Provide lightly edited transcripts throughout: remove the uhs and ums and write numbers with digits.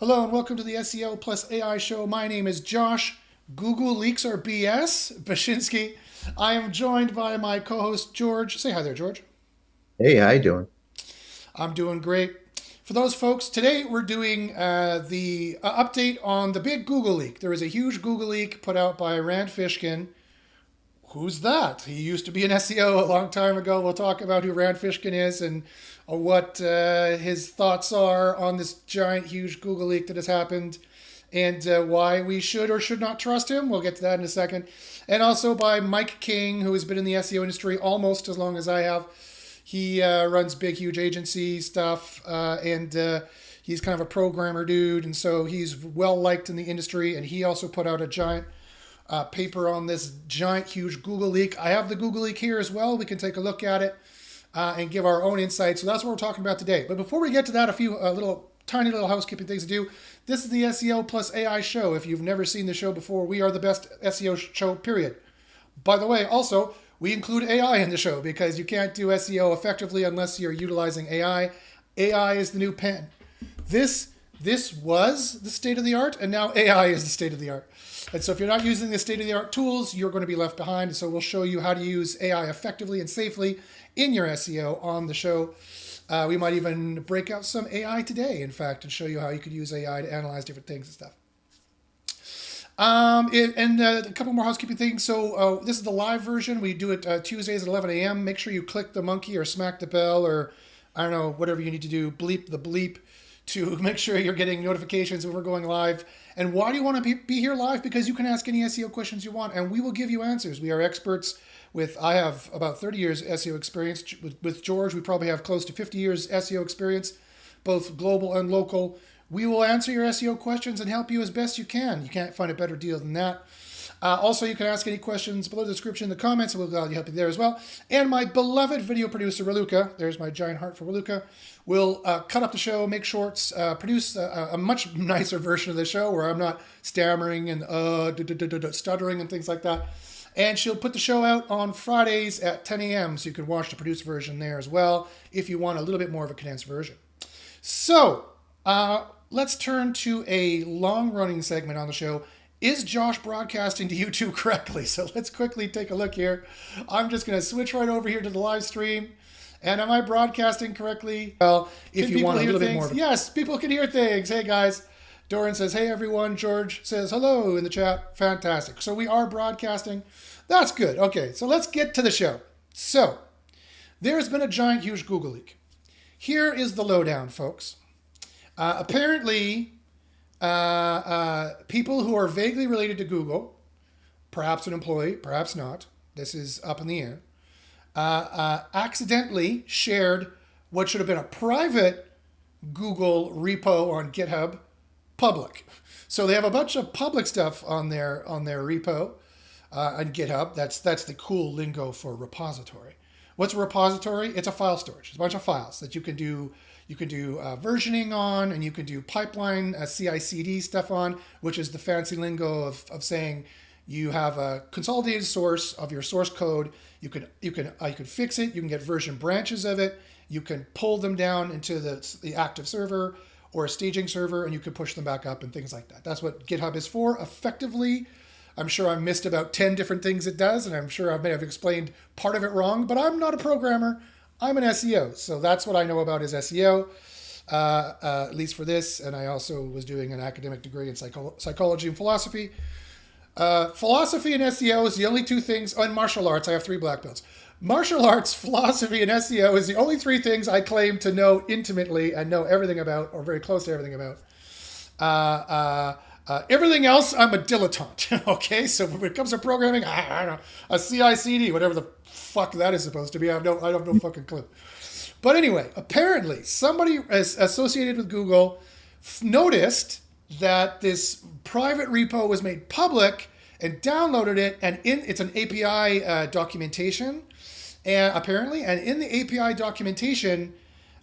Hello and welcome to the SEO plus AI show. My name is Josh. Google leaks are BS. Bashinsky. I am joined by my co-host George. Say hi there, George. Hey, how you doing? I'm doing great. For those folks, today we're doing the update on the big Google leak. There was a huge Google leak put out by Rand Fishkin. Who's that? He used to be an SEO a long time ago. We'll talk about who Rand Fishkin is and what his thoughts are on this giant, huge Google leak that has happened and why we should or should not trust him. We'll get to that in a second. And also by Mike King, who has been in the SEO industry almost as long as I have. He runs big, huge agency stuff, and he's kind of a programmer dude, and so he's well liked in the industry. And he also put out a giant paper on this giant, huge Google leak. I have the Google leak here as well. We can take a look at it and give our own insights. So that's what we're talking about today. But before we get to that, a few tiny little housekeeping things to do. This is the SEO plus AI show. If you've never seen the show before, we are the best SEO show, period. By the way, also, we include AI in the show because you can't do SEO effectively unless you're utilizing AI. AI is the new pen. This this was the state of the art, and now AI is the state of the art. And so if you're not using the state of the art tools, you're going to be left behind. And so we'll show you how to use AI effectively and safely in your SEO on the show. We might even break out some AI today, in fact, and show you how you could use AI to analyze different things and stuff. A couple more housekeeping things. So this is the live version. We do it Tuesdays at 11 a.m. Make sure you click the monkey or smack the bell or I don't know, whatever you need to do, bleep the bleep to make sure you're getting notifications when we're going live. And why do you want to be here live? Because you can ask any SEO questions you want and we will give you answers. We are experts I have about 30 years SEO experience. With George, we probably have close to 50 years SEO experience, both global and local. We will answer your SEO questions and help you as best you can. You can't find a better deal than that. Also, you can ask any questions below the description in the comments, and we'll gladly help you there as well. And my beloved video producer, Raluca, there's my giant heart for Raluca, will cut up the show, make shorts, produce a much nicer version of the show where I'm not stammering and stuttering and things like that. And she'll put the show out on Fridays at 10 a.m. so you can watch the produced version there as well if you want a little bit more of a condensed version. So, let's turn to a long-running segment on the show. Is Josh broadcasting to YouTube correctly? So let's quickly take a look here. I'm just going to switch right over here to the live stream. And am I broadcasting correctly? Well, if you want a little bit more. Yes, people can hear things. Hey, guys. Doran says, hey, everyone. George says, hello in the chat. Fantastic. So we are broadcasting. That's good. Okay, so let's get to the show. So there's been a giant, huge Google leak. Here is the lowdown, folks. Apparently, people who are vaguely related to Google, perhaps an employee, perhaps not, this is up in the air, accidentally shared what should have been a private Google repo on GitHub public. So they have a bunch of public stuff on their repo on GitHub. That's the cool lingo for repository. What's a repository? It's a file storage. It's a bunch of files that you can do. You can do versioning on, and you can do pipeline CI/CD stuff on, which is the fancy lingo of saying you have a consolidated source of your source code. You can fix it. You can get version branches of it. You can pull them down into the active server or a staging server, and you can push them back up and things like that. That's what GitHub is for, effectively. I'm sure I missed about 10 different things it does, and I'm sure I may have explained part of it wrong, but I'm not a programmer. I'm an SEO, so that's what I know about is SEO, at least for this. And I also was doing an academic degree in psychology and philosophy. Philosophy and SEO is the only two things, and martial arts, I have 3 black belts. Martial arts, philosophy, and SEO is the only 3 things I claim to know intimately and know everything about, or very close to everything about. Everything else, I'm a dilettante. Okay, so when it comes to programming, I don't know, a CI/CD, whatever the fuck that is supposed to be, I have no fucking clue. But anyway, apparently somebody associated with Google noticed that this private repo was made public and downloaded it, and it's an API documentation, and apparently, and in the API documentation,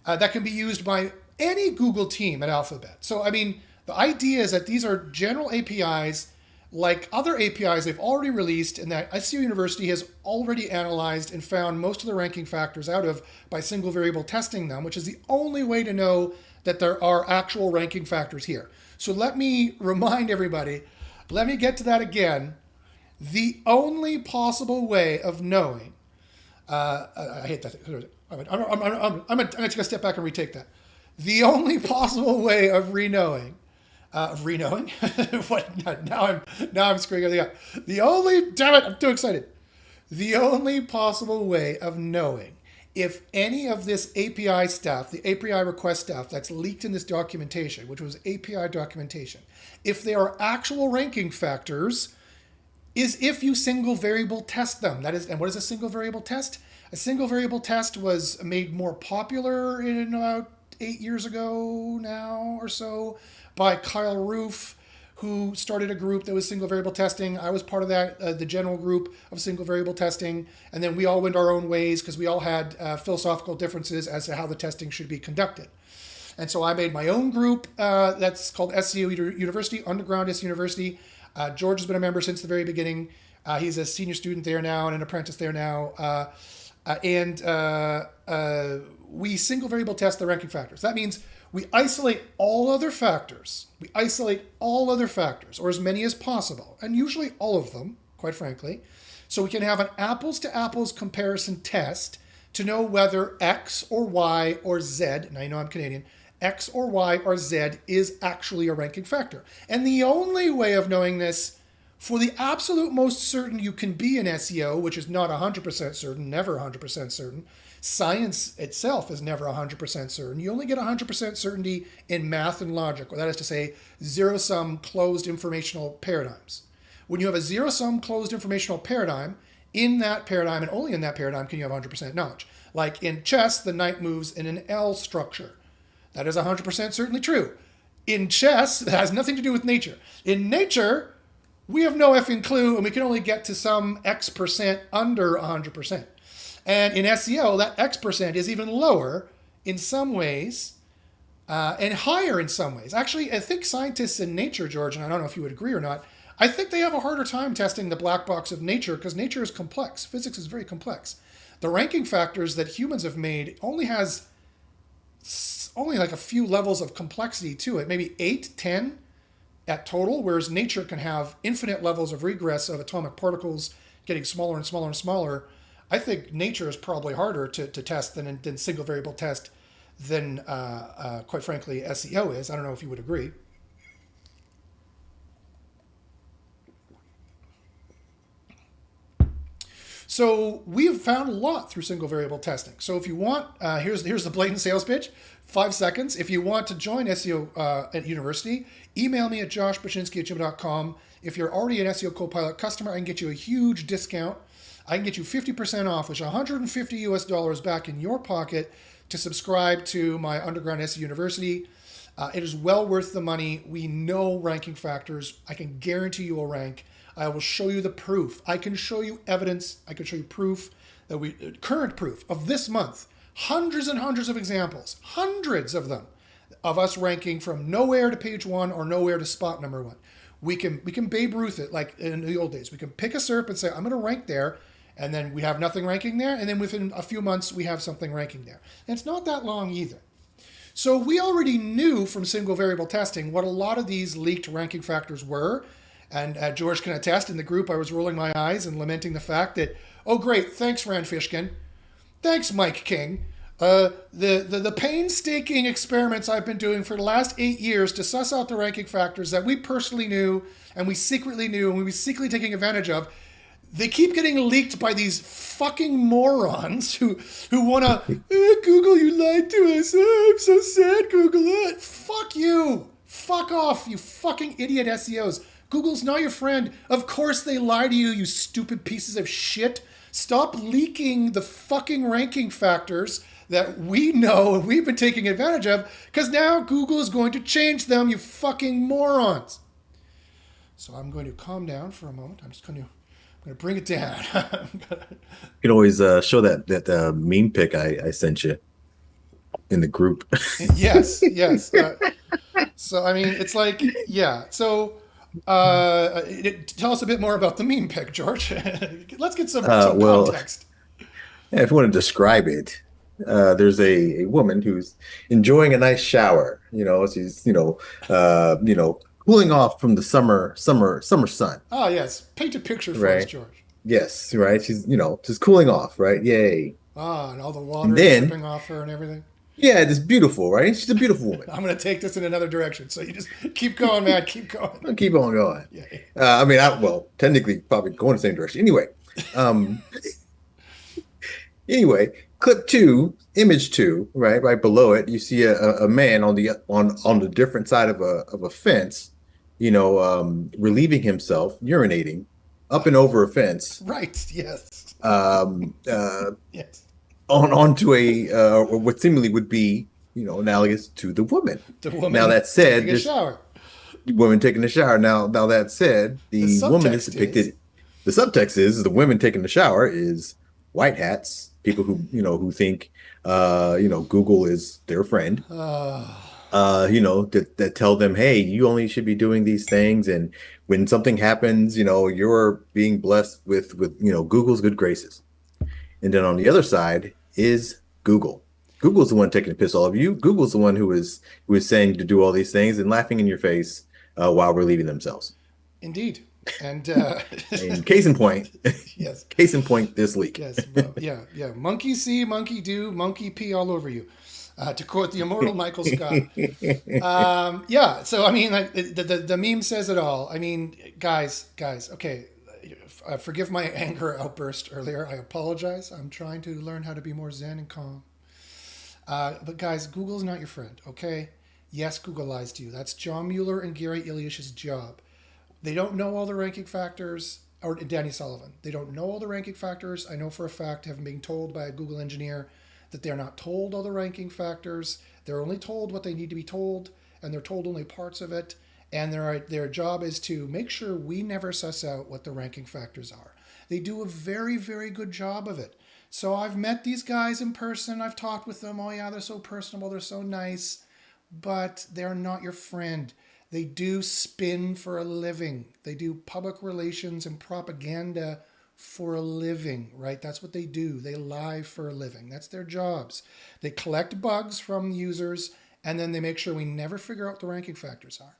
that can be used by any Google team at Alphabet. So I mean, the idea is that these are general APIs like other APIs they've already released and that SEO University has already analyzed and found most of the ranking factors out of by single variable testing them, which is the only way to know that there are actual ranking factors here. So let me remind everybody, let me get to that again. The only possible way of knowing, I hate that thing. I'm going to take a step back and retake that. The only possible way of re-knowing, what? Now I'm screwing everything up. Damn it, I'm too excited. The only possible way of knowing if any of this API stuff, the API request stuff that's leaked in this documentation, which was API documentation, if they are actual ranking factors, is if you single variable test them. That is, and what is a single variable test? A single variable test was made more popular in about 8 years ago now or so by Kyle Roof, who started a group that was single variable testing. I was part of that, the general group of single variable testing. And then we all went our own ways because we all had philosophical differences as to how the testing should be conducted. And so I made my own group that's called SEO University, Underground SEO University. George has been a member since the very beginning. He's a senior student there now and an apprentice there now. And we single variable test the ranking factors. That means we isolate all other factors. We isolate all other factors, or as many as possible, and usually all of them, quite frankly, so we can have an apples to apples comparison test to know whether X or Y or Z, now you know I'm Canadian, X or Y or Z is actually a ranking factor. And the only way of knowing this, for the absolute most certain you can be in SEO, which is not 100% certain, never 100% certain, science itself is never 100% certain. You only get 100% certainty in math and logic, or that is to say, zero-sum closed informational paradigms. When you have a zero-sum closed informational paradigm, in that paradigm, and only in that paradigm, can you have 100% knowledge. Like in chess, the knight moves in an L structure. That is 100% certainly true. In chess, that has nothing to do with nature. In nature, we have no effing clue, and we can only get to some X percent under 100%. And in SEO, that X percent is even lower in some ways and higher in some ways. Actually, I think scientists in nature, George, and I don't know if you would agree or not, I think they have a harder time testing the black box of nature because nature is complex. Physics is very complex. The ranking factors that humans have made only like a few levels of complexity to it, maybe 8, 10 at total, whereas nature can have infinite levels of regress of atomic particles getting smaller and smaller and smaller. I think nature is probably harder to test than single variable test than, quite frankly, SEO is. I don't know if you would agree. So we've found a lot through single variable testing. So if you want, here's the blatant sales pitch, 5 seconds. If you want to join SEO at university, email me at joshbachynski@gmail.com. If you're already an SEO Copilot customer, I can get you a huge discount. I can get you 50% off, which is $150 back in your pocket to subscribe to my Underground SEO University. It is well worth the money. We know ranking factors. I can guarantee you will rank. I will show you the proof. I can show you evidence. I can show you proof that current proof of this month, hundreds and hundreds of examples, hundreds of them, of us ranking from nowhere to page 1 or nowhere to spot number 1. We can Babe Ruth it like in the old days. We can pick a SERP and say, I'm going to rank there. And then we have nothing ranking there. And then within a few months, we have something ranking there. And it's not that long either. So we already knew from single variable testing what a lot of these leaked ranking factors were. And George can attest, in the group I was rolling my eyes and lamenting the fact that, oh great, thanks Rand Fishkin. Thanks Mike King. The painstaking experiments I've been doing for the last 8 years to suss out the ranking factors that we personally knew and we secretly knew and we were secretly taking advantage of, they keep getting leaked by these fucking morons who want to, Google, you lied to us. Oh, I'm so sad, Google. Fuck you. Fuck off, you fucking idiot SEOs. Google's not your friend. Of course they lie to you, you stupid pieces of shit. Stop leaking the fucking ranking factors that we know and we've been taking advantage of, because now Google is going to change them, you fucking morons. So I'm going to calm down for a moment. I'm going to bring it down. You can always show that meme pic I sent you in the group. Yes. So, I mean, it's like, yeah. So tell us a bit more about the meme pic, George. Let's get some Well, context. yeah, if you want to describe it, there's a woman who's enjoying a nice shower. She's cooling off from the summer sun, Ah, yes. Paint a picture for us, right? George. Yes, right. She's just cooling off, right? Yay! Ah, and all the And water is then dripping off her and everything. yeah, it's beautiful, right? She's a beautiful woman. I'm going to take this in another direction. So you just keep going, man. Keep going. I'll keep on going. Yeah. I mean, well, technically, probably going the same direction. Um, anyway, clip two, image two, right below it, you see a man on the different side of a fence, relieving himself, urinating up and over a fence, Right. Yes. um, uh, Yes. onto a what seemingly would be, analogous to the woman. The Now woman that taking said, a this shower. woman taking a shower. Now that said, The the woman is subtext is depicted. The subtext is the women taking the shower is white hats, people who think Google is their friend. That tell them, hey, you only should be doing these things, and when something happens, you're being blessed with Google's good graces. And then on the other side is Google. Google's the one taking the piss all of you. Google's the one who is saying to do all these things and laughing in your face while relieving themselves. indeed. And And case in point, yes. case in point, this week. Yes. Well, yeah. Yeah. Monkey see, monkey do, monkey pee all over you. To quote the immortal Michael Scott. Yeah. So I mean, like, the meme says it all. I mean, guys. Okay, forgive my anger outburst earlier. I apologize. I'm trying to learn how to be more zen and calm. But guys, Google's not your friend. Okay. Yes, Google lies to you. That's John Mueller and Gary Ilyich's job. They don't know all the ranking factors, or Danny Sullivan. They don't know all the ranking factors. I know for a fact, having been told by a Google engineer, that they're not told all the ranking factors. They're only told what they need to be told, and they're told only parts of it. And their job is to make sure we never suss out what the ranking factors are. They do a very, very good job of it. So I've met these guys in person. I've talked with them. Oh, yeah, they're so personable. They're so nice. But they're not your friend. They do spin for a living. They do public relations and propaganda for a living, right? That's what they do. They lie for a living. That's their jobs. They collect bugs from users and then they make sure we never figure out what the ranking factors are.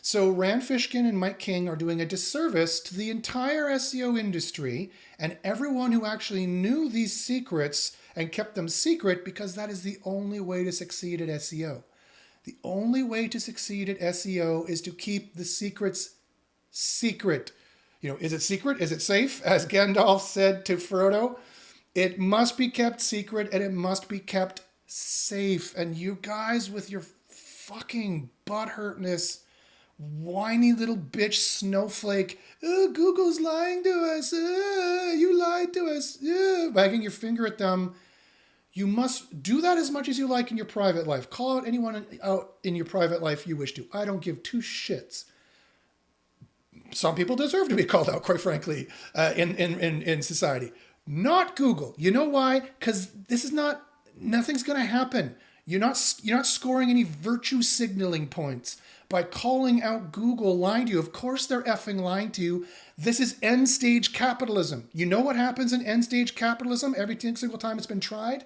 So Rand Fishkin and Mike King are doing a disservice to the entire SEO industry and everyone who actually knew these secrets and kept them secret, because that is the only way to succeed at SEO. The only way to succeed at SEO is to keep the secrets secret. Is it secret? Is it safe? As Gandalf said to Frodo, it must be kept secret and it must be kept safe. And you guys with your fucking butthurtness, whiny little bitch snowflake, oh, Google's lying to us. You lied to us. Wagging your finger at them. You must do that as much as you like in your private life. Call out anyone out in your private life you wish to. I don't give two shits. Some people deserve to be called out, quite frankly, in society. Not Google. You know why? Because this is not. Nothing's going to happen. You're not scoring any virtue signaling points by calling out Google lying to you. Of course they're effing lying to you. This is end stage capitalism. You know what happens in end stage capitalism every single time it's been tried?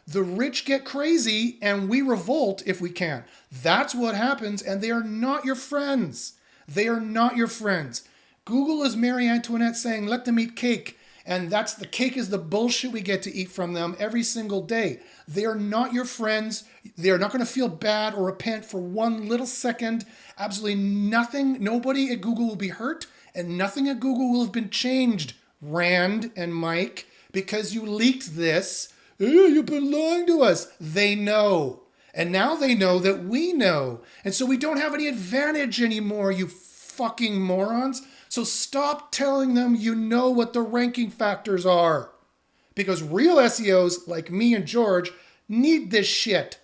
The rich get crazy and we revolt if we can. That's what happens, and they are not your friends. They are not your friends. Google is Marie Antoinette saying, let them eat cake. And that's the cake is the bullshit we get to eat from them every single day. They are not your friends. They are not going to feel bad or repent for one little second. Absolutely nothing. Nobody at Google will be hurt, and nothing at Google will have been changed, Rand and Mike, because you leaked this. You've been lying to us. They know. And now they know that we know. And so we don't have any advantage anymore, you fucking morons. So stop telling them you know what the ranking factors are. Because real SEOs like me and George need this shit.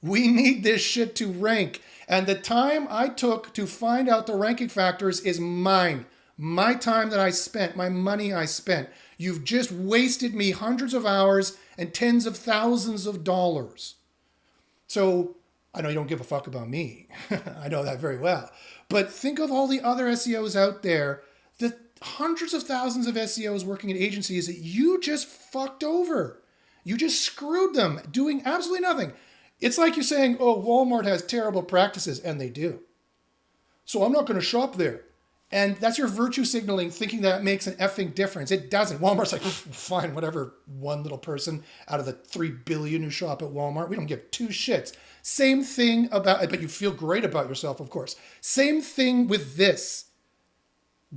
We need this shit to rank. And the time I took to find out the ranking factors is mine. My time that I spent, my money I spent. You've just wasted me hundreds of hours and tens of thousands of dollars. So I know you don't give a fuck about me. I know that very well. But think of all the other SEOs out there, the hundreds of thousands of SEOs working at agencies that you just fucked over. You just screwed them doing absolutely nothing. It's like you're saying, oh, Walmart has terrible practices, and they do. So I'm not going to shop there. And that's your virtue signaling, thinking that makes an effing difference. It doesn't. Walmart's like, fine, whatever, one little person out of the 3 billion who shop at Walmart. We don't give two shits. Same thing about, but you feel great about yourself, of course. Same thing with this.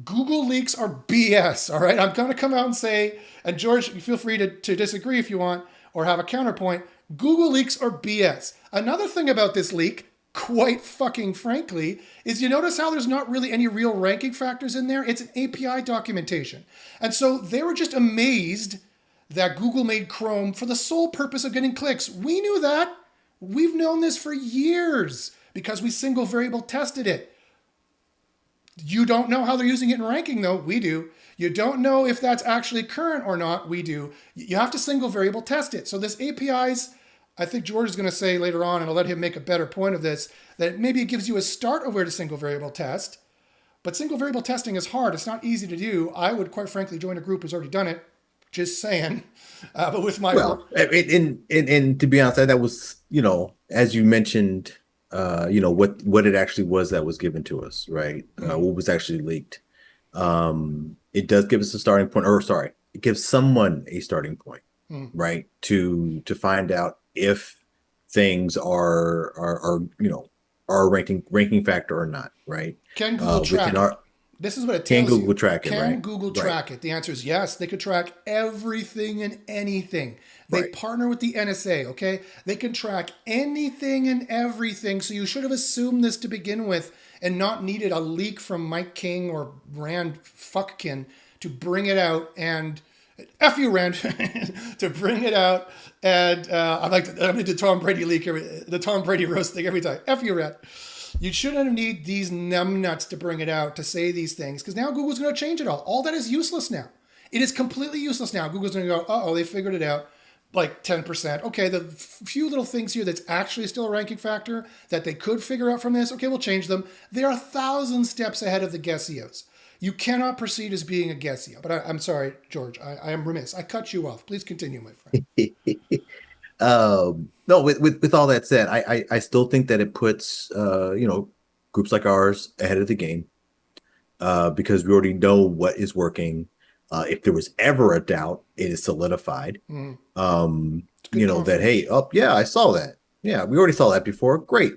Google leaks are BS, all right? I'm going to come out and say, and George, you feel free to disagree if you want or have a counterpoint. Google leaks are BS. Another thing about this leak, quite fucking frankly, is you notice how there's not really any real ranking factors in there? It's an API documentation. And so they were just amazed that Google made Chrome for the sole purpose of getting clicks. We knew that. We've known this for years because we single variable tested it. You don't know how they're using it in ranking, though. We do. You don't know if that's actually current or not. We do. You have to single variable test it. So this APIs, I think George is going to say later on, and I'll let him make a better point of this, that maybe it gives you a start of where to single variable test. But single variable testing is hard. It's not easy to do. I would quite frankly join a group who's already done it. Just saying. But with my Well, and to be honest, that was, as you mentioned, what it actually was that was given to us, right? What was actually leaked. It does give us a starting point, or sorry, it gives someone a starting point, right? To find out if things are a ranking factor or not, right? Can Google track it? This is what it tells you. Can Google track it, right? Can Google track it? The answer is yes. They could track everything and anything. They partner with the NSA, okay? They can track anything and everything. So you should have assumed this to begin with and not needed a leak from Mike King or Rand Fuckkin to bring it out and F you, Rand, to bring it out. And I'm the Tom Brady leak, the Tom Brady roast thing every time. F you, Rand. You shouldn't need these numbnuts to bring it out, to say these things, because now Google's going to change it all. All that is useless now. It is completely useless now. Google's going to go, uh-oh, they figured it out, like 10%. Okay, the few little things here that's actually still a ranking factor that they could figure out from this, okay, we'll change them. They are 1,000 steps ahead of the guessios. You cannot proceed as being a guessio. But I'm sorry, George, I am remiss. I cut you off. Please continue, my friend. No, with all that said, I still think that it puts groups like ours ahead of the game, because we already know what is working. If there was ever a doubt, it is solidified. That, hey, yeah, I saw that. Yeah, we already saw that before. Great.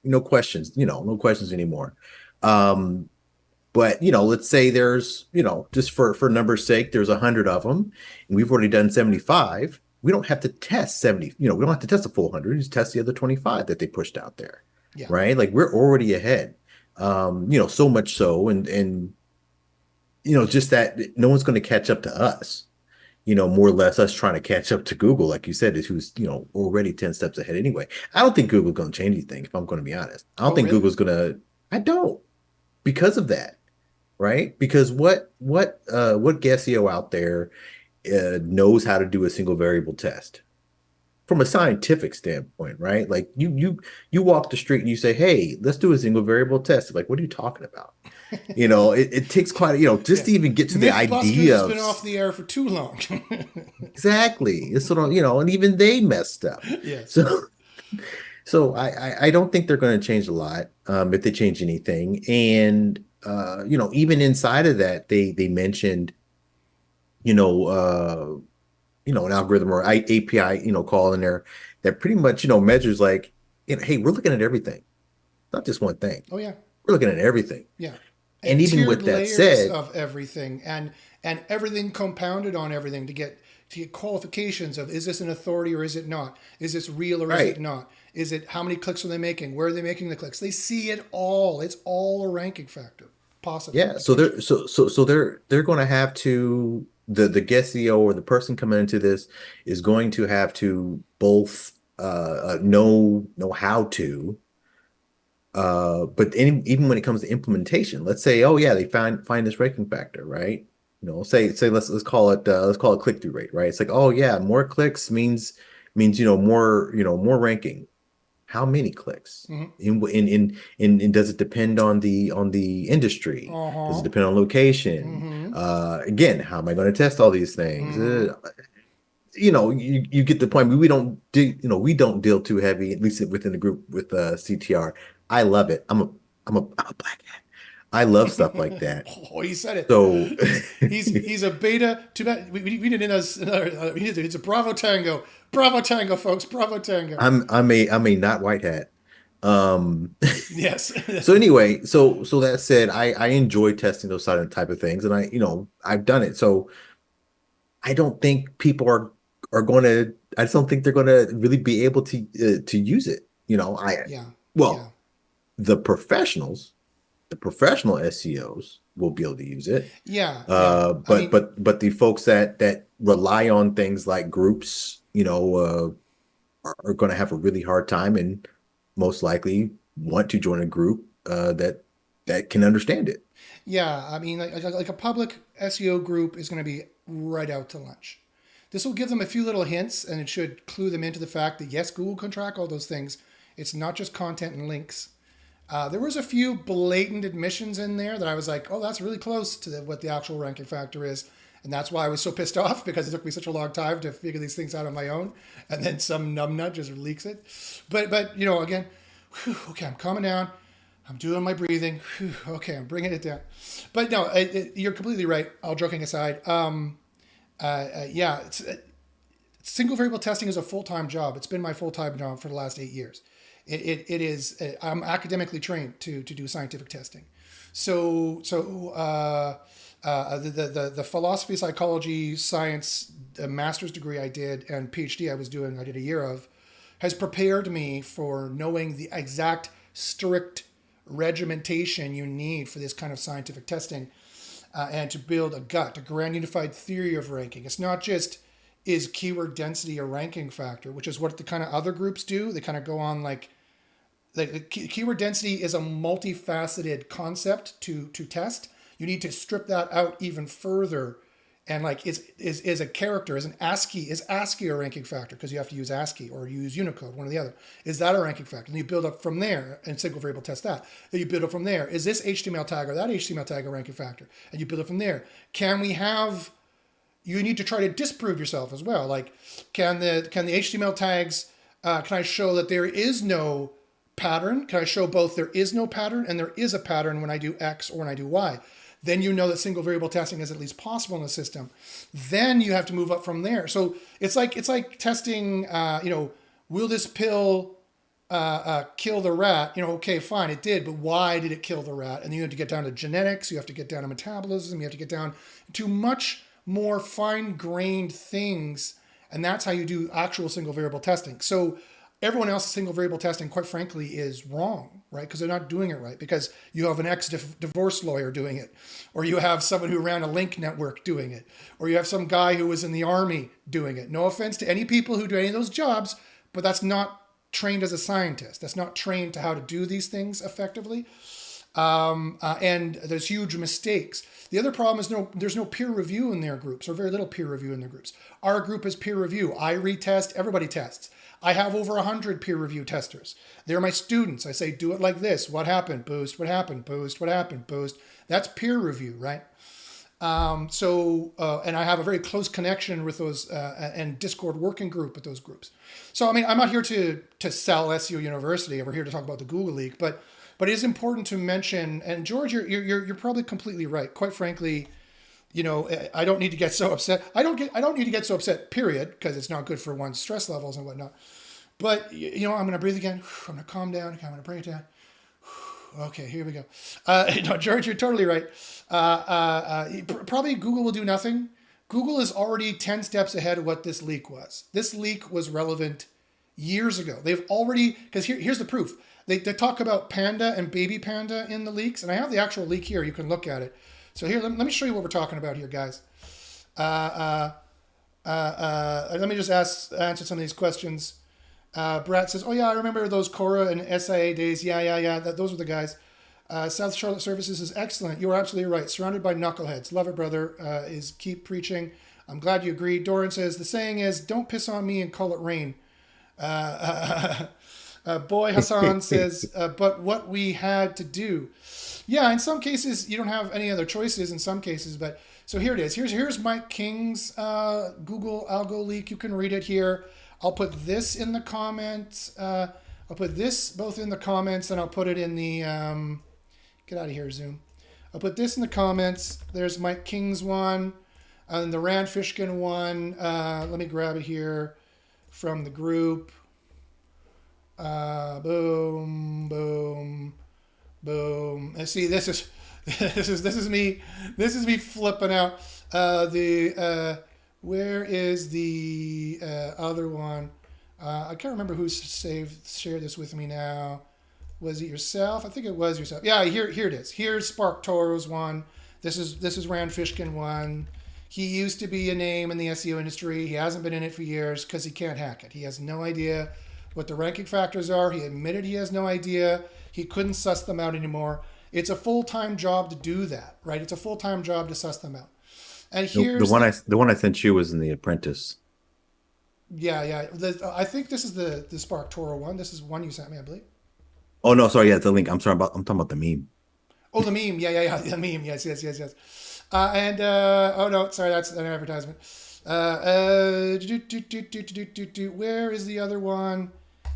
No questions, no questions anymore. But let's say there's, just for numbers sake, there's 100 of them, and we've already done 75. We don't have to test 70, we don't have to test the full 100, just test the other 25 that they pushed out there. Yeah. Right? Like, we're already ahead. So much so, and just that no one's going to catch up to us. More or less us trying to catch up to Google, like you said, is who's, already 10 steps ahead anyway. I don't think Google's going to change anything, if I'm going to be honest. I don't think really? Google's going to, I don't, because of that, right? Because what Guessio out there knows how to do a single variable test from a scientific standpoint, right? Like you walk the street and you say, hey, let's do a single variable test. Like, what are you talking about? It takes quite, just to even get to the idea has been off the air for too long. Exactly. It's sort of, and even they messed up. Yes. So I don't think they're going to change a lot, if they change anything. And even inside of that, they mentioned, an algorithm or API, call in there that pretty much, measures like, hey, we're looking at everything, not just one thing. Oh yeah, we're looking at everything. Yeah, and even with that said, of everything and everything compounded on everything to get qualifications of, is this an authority or is it not? Is this real or is it not? Is it, how many clicks are they making? Where are they making the clicks? They see it all. It's all a ranking factor, possibly. Yeah. So they're going to have to, the guessio or the person coming into this is going to have to both know how to, but even when it comes to implementation, let's say, oh yeah, they find this ranking factor, right? Say let's call it click-through rate, right? It's like, oh yeah, more clicks means more ranking. How many clicks? In does it depend on the industry? Does it depend on location? Again, how am I going to test all these things? you get the point. We don't deal too heavy, at least within the group with CTR. I love it. I'm a black hat. I love stuff like that. Oh, he said it. So He's a beta. Too bad we need another. It's a Bravo Tango, folks. Bravo Tango. I'm a not white hat. Um, Yes. so anyway, so that said, I enjoy testing those sort of type of things, and I've done it. So I don't think people are going to. I just don't think they're going to really be able to use it. Yeah. Yeah. Well, the professionals, the professional SEOs will be able to use it. Yeah. Yeah. I But mean, but the folks that rely on things like groups, are going to have a really hard time and most likely want to join a group that can understand it. yeah. I mean, like a public SEO group is going to be right out to lunch. This will give them a few little hints, and it should clue them into the fact that yes, Google can track all those things. It's not just content and links. There was a few blatant admissions in there that I was like, oh, that's really close to what the actual ranking factor is. And that's why I was so pissed off because it took me such a long time to figure these things out on my own. And then some numbnut just leaks it. But again, whew, okay, I'm calming down. I'm doing my breathing. Whew, okay, I'm bringing it down. But no, you're completely right. All joking aside. Yeah, single variable testing is a full-time job. It's been my full-time job for the last 8 years. It is. I'm academically trained to do scientific testing. The philosophy, psychology, science master's degree I did and PhD I did a year of, has prepared me for knowing the exact strict regimentation you need for this kind of scientific testing, and to build a grand unified theory of ranking. It's not just is keyword density a ranking factor, which is what the kind of other groups do. They kind of go on like the keyword density is a multifaceted concept to test. You need to strip that out even further. And like is a character is ASCII a ranking factor because you have to use ASCII or use Unicode, one or the other. Is that a ranking factor? And you build up from there and single variable test that. Then you build up from there. Is this HTML tag or that HTML tag a ranking factor? And you build up from there. You need to try to disprove yourself as well. Like, can the HTML tags? Can I show that there is no pattern? Can I show both there is no pattern and there is a pattern when I do X or when I do Y? Then you know that single variable testing is at least possible in the system. Then you have to move up from there. So it's like testing. Will this pill kill the rat? Okay, fine, it did, but why did it kill the rat? And then you have to get down to genetics. You have to get down to metabolism. You have to get down to much more fine-grained things, and that's how you do actual single variable testing. So everyone else's single variable testing, quite frankly, is wrong, right? Because they're not doing it right. Because you have an ex-divorce lawyer doing it, or you have someone who ran a link network doing it, or you have some guy who was in the army doing it. No offense to any people who do any of those jobs, but that's not trained as a scientist. That's not trained to how to do these things effectively. And there's huge mistakes. The other problem is there's no peer review in their groups, or very little peer review in their groups. Our group is peer review. I retest, everybody tests. I have over 100 peer review testers. They're my students. I say, do it like this. What happened? Boost. What happened? Boost. What happened? Boost. That's peer review, right? And I have a very close connection with those and Discord working group with those groups. So, I mean, I'm not here to sell SEO University. We're here to talk about the Google League, but it is important to mention. And George, you're probably completely right. Quite frankly, I don't need to get so upset. I don't need to get so upset. Period, because it's not good for one's stress levels and whatnot. But I'm going to breathe again. I'm going to calm down. Okay, I'm going to bring it down. Okay, here we go. No, George, you're totally right. Probably Google will do nothing. Google is already 10 steps ahead of what this leak was. This leak was relevant years ago. They've already, because here's the proof. They talk about Panda and Baby Panda in the leaks, and I have the actual leak here. You can look at it. So here, let me show you what we're talking about here, guys. Let me just answer some of these questions. Brett says, "Oh yeah, I remember those Cora and SIA days. Yeah. Those were the guys." South Charlotte Services is excellent. You are absolutely right. Surrounded by knuckleheads. Love it, brother. Is keep preaching. I'm glad you agree. Doran says the saying is, "Don't piss on me and call it rain." Boy Hassan says, but what we had to do. Yeah, in some cases you don't have any other choices. In some cases, but so here it is. Here's Mike King's Google algo leak. You can read it here. I'll put this in the comments. I'll put this both in the comments, and I'll put it in the get out of here, Zoom. I'll put this in the comments. There's Mike King's one, and the Rand Fishkin one. Let me grab it here from the group. Boom, boom, boom. And see, this is this is me flipping out. Where is the other one? I can't remember who shared this with me now. Was it yourself? I think it was yourself. Yeah, here it is. Here's Spark Toro's one. This is Rand Fishkin one. He used to be a name in the SEO industry. He hasn't been in it for years because he can't hack it. He has no idea what the ranking factors are. He admitted he has no idea. He couldn't suss them out anymore. It's a full-time job to do that, right? It's a full-time job to suss them out. And here's the one I sent you was in The Apprentice. Yeah. I think this is the Spark Toro one. This is one you sent me, I believe. Oh no, sorry, yeah, the link. I'm talking about the meme. Oh, the meme. Yeah. The meme. Yes. Oh no, sorry, that's an advertisement. Where is the other one?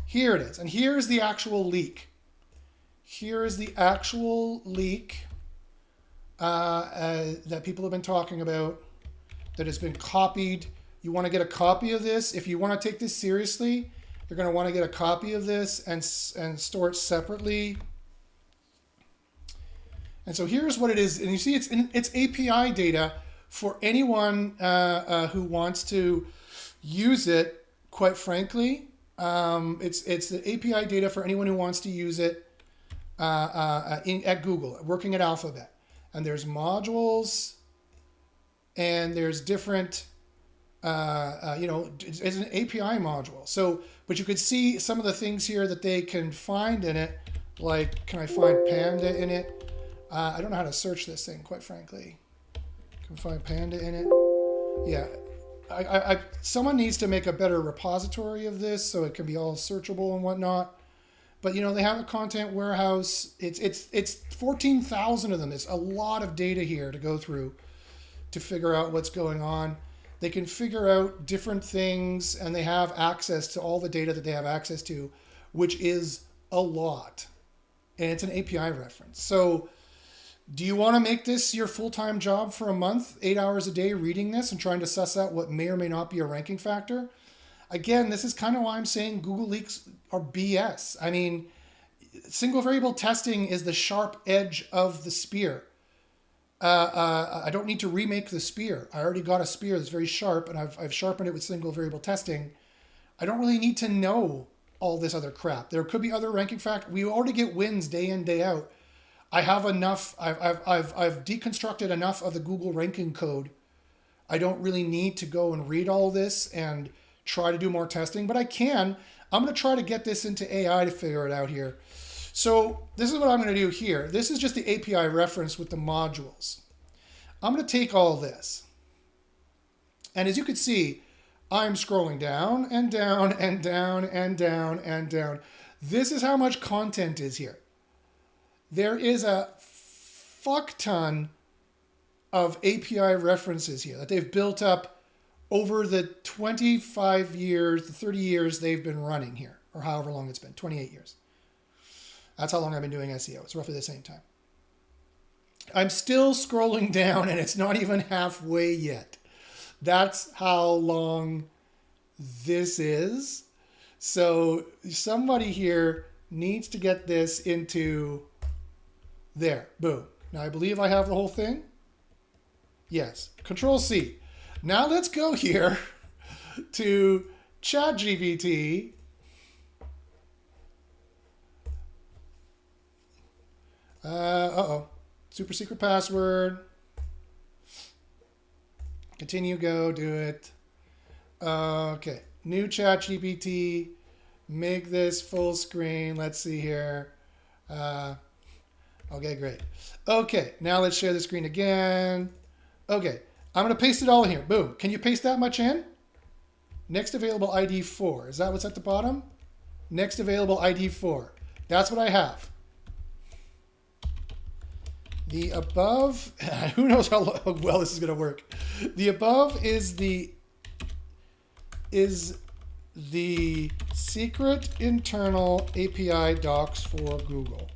Here it is. And here's the actual leak. Here is the actual leak that people have been talking about that has been copied. You want to get a copy of this. If you want to take this seriously, you're going to want to get a copy of this and store it separately. And so here's what it is. And you see it's API data for anyone who wants to use it, quite frankly. It's the API data for anyone who wants to use it at Google, working at Alphabet. And there's modules and there's different, it's an API module. So, but you could see some of the things here that they can find in it. Like, can I find Panda in it? I don't know how to search this thing, quite frankly. Can find Panda in it. Yeah, someone needs to make a better repository of this so it can be all searchable and whatnot. But they have a content warehouse. It's 14,000 of them. It's a lot of data here to go through to figure out what's going on. They can figure out different things, and they have access to all the data that they have access to, which is a lot. And it's an API reference. So do you want to make this your full-time job for a month, 8 hours a day reading this and trying to suss out what may or may not be a ranking factor? Again, this is kind of why I'm saying Google leaks are BS. I mean, single variable testing is the sharp edge of the spear. I don't need to remake the spear. I already got a spear that's very sharp, and I've sharpened it with single variable testing. I don't really need to know all this other crap. There could be other ranking factors. We already get wins day in, day out. I have enough. I've deconstructed enough of the Google ranking code. I don't really need to go and read all this and try to do more testing, but I can. I'm going to try to get this into AI to figure it out here. So this is what I'm going to do here. This is just the API reference with the modules. I'm going to take all this. And as you can see, I'm scrolling down and down and down and down and down. This is how much content is here. There is a fuck ton of API references here that they've built up over the 25 years, the 30 years they've been running here, or however long it's been, 28 years. That's how long I've been doing SEO. It's roughly the same time. I'm still scrolling down, and it's not even halfway yet. That's how long this is. So somebody here needs to get this into there. Boom. Now I believe I have the whole thing. Yes. Control C. Now let's go here to ChatGPT. Super secret password. Continue, go, do it. Okay. New ChatGPT. Make this full screen. Let's see here. Okay, great. Okay, now let's share the screen again. Okay, I'm going to paste it all in here. Boom. Can you paste that much in? Next available ID 4. Is that what's at the bottom? Next available ID 4. That's what I have. The above, who knows how well this is going to work. The above is the secret internal API docs for Google.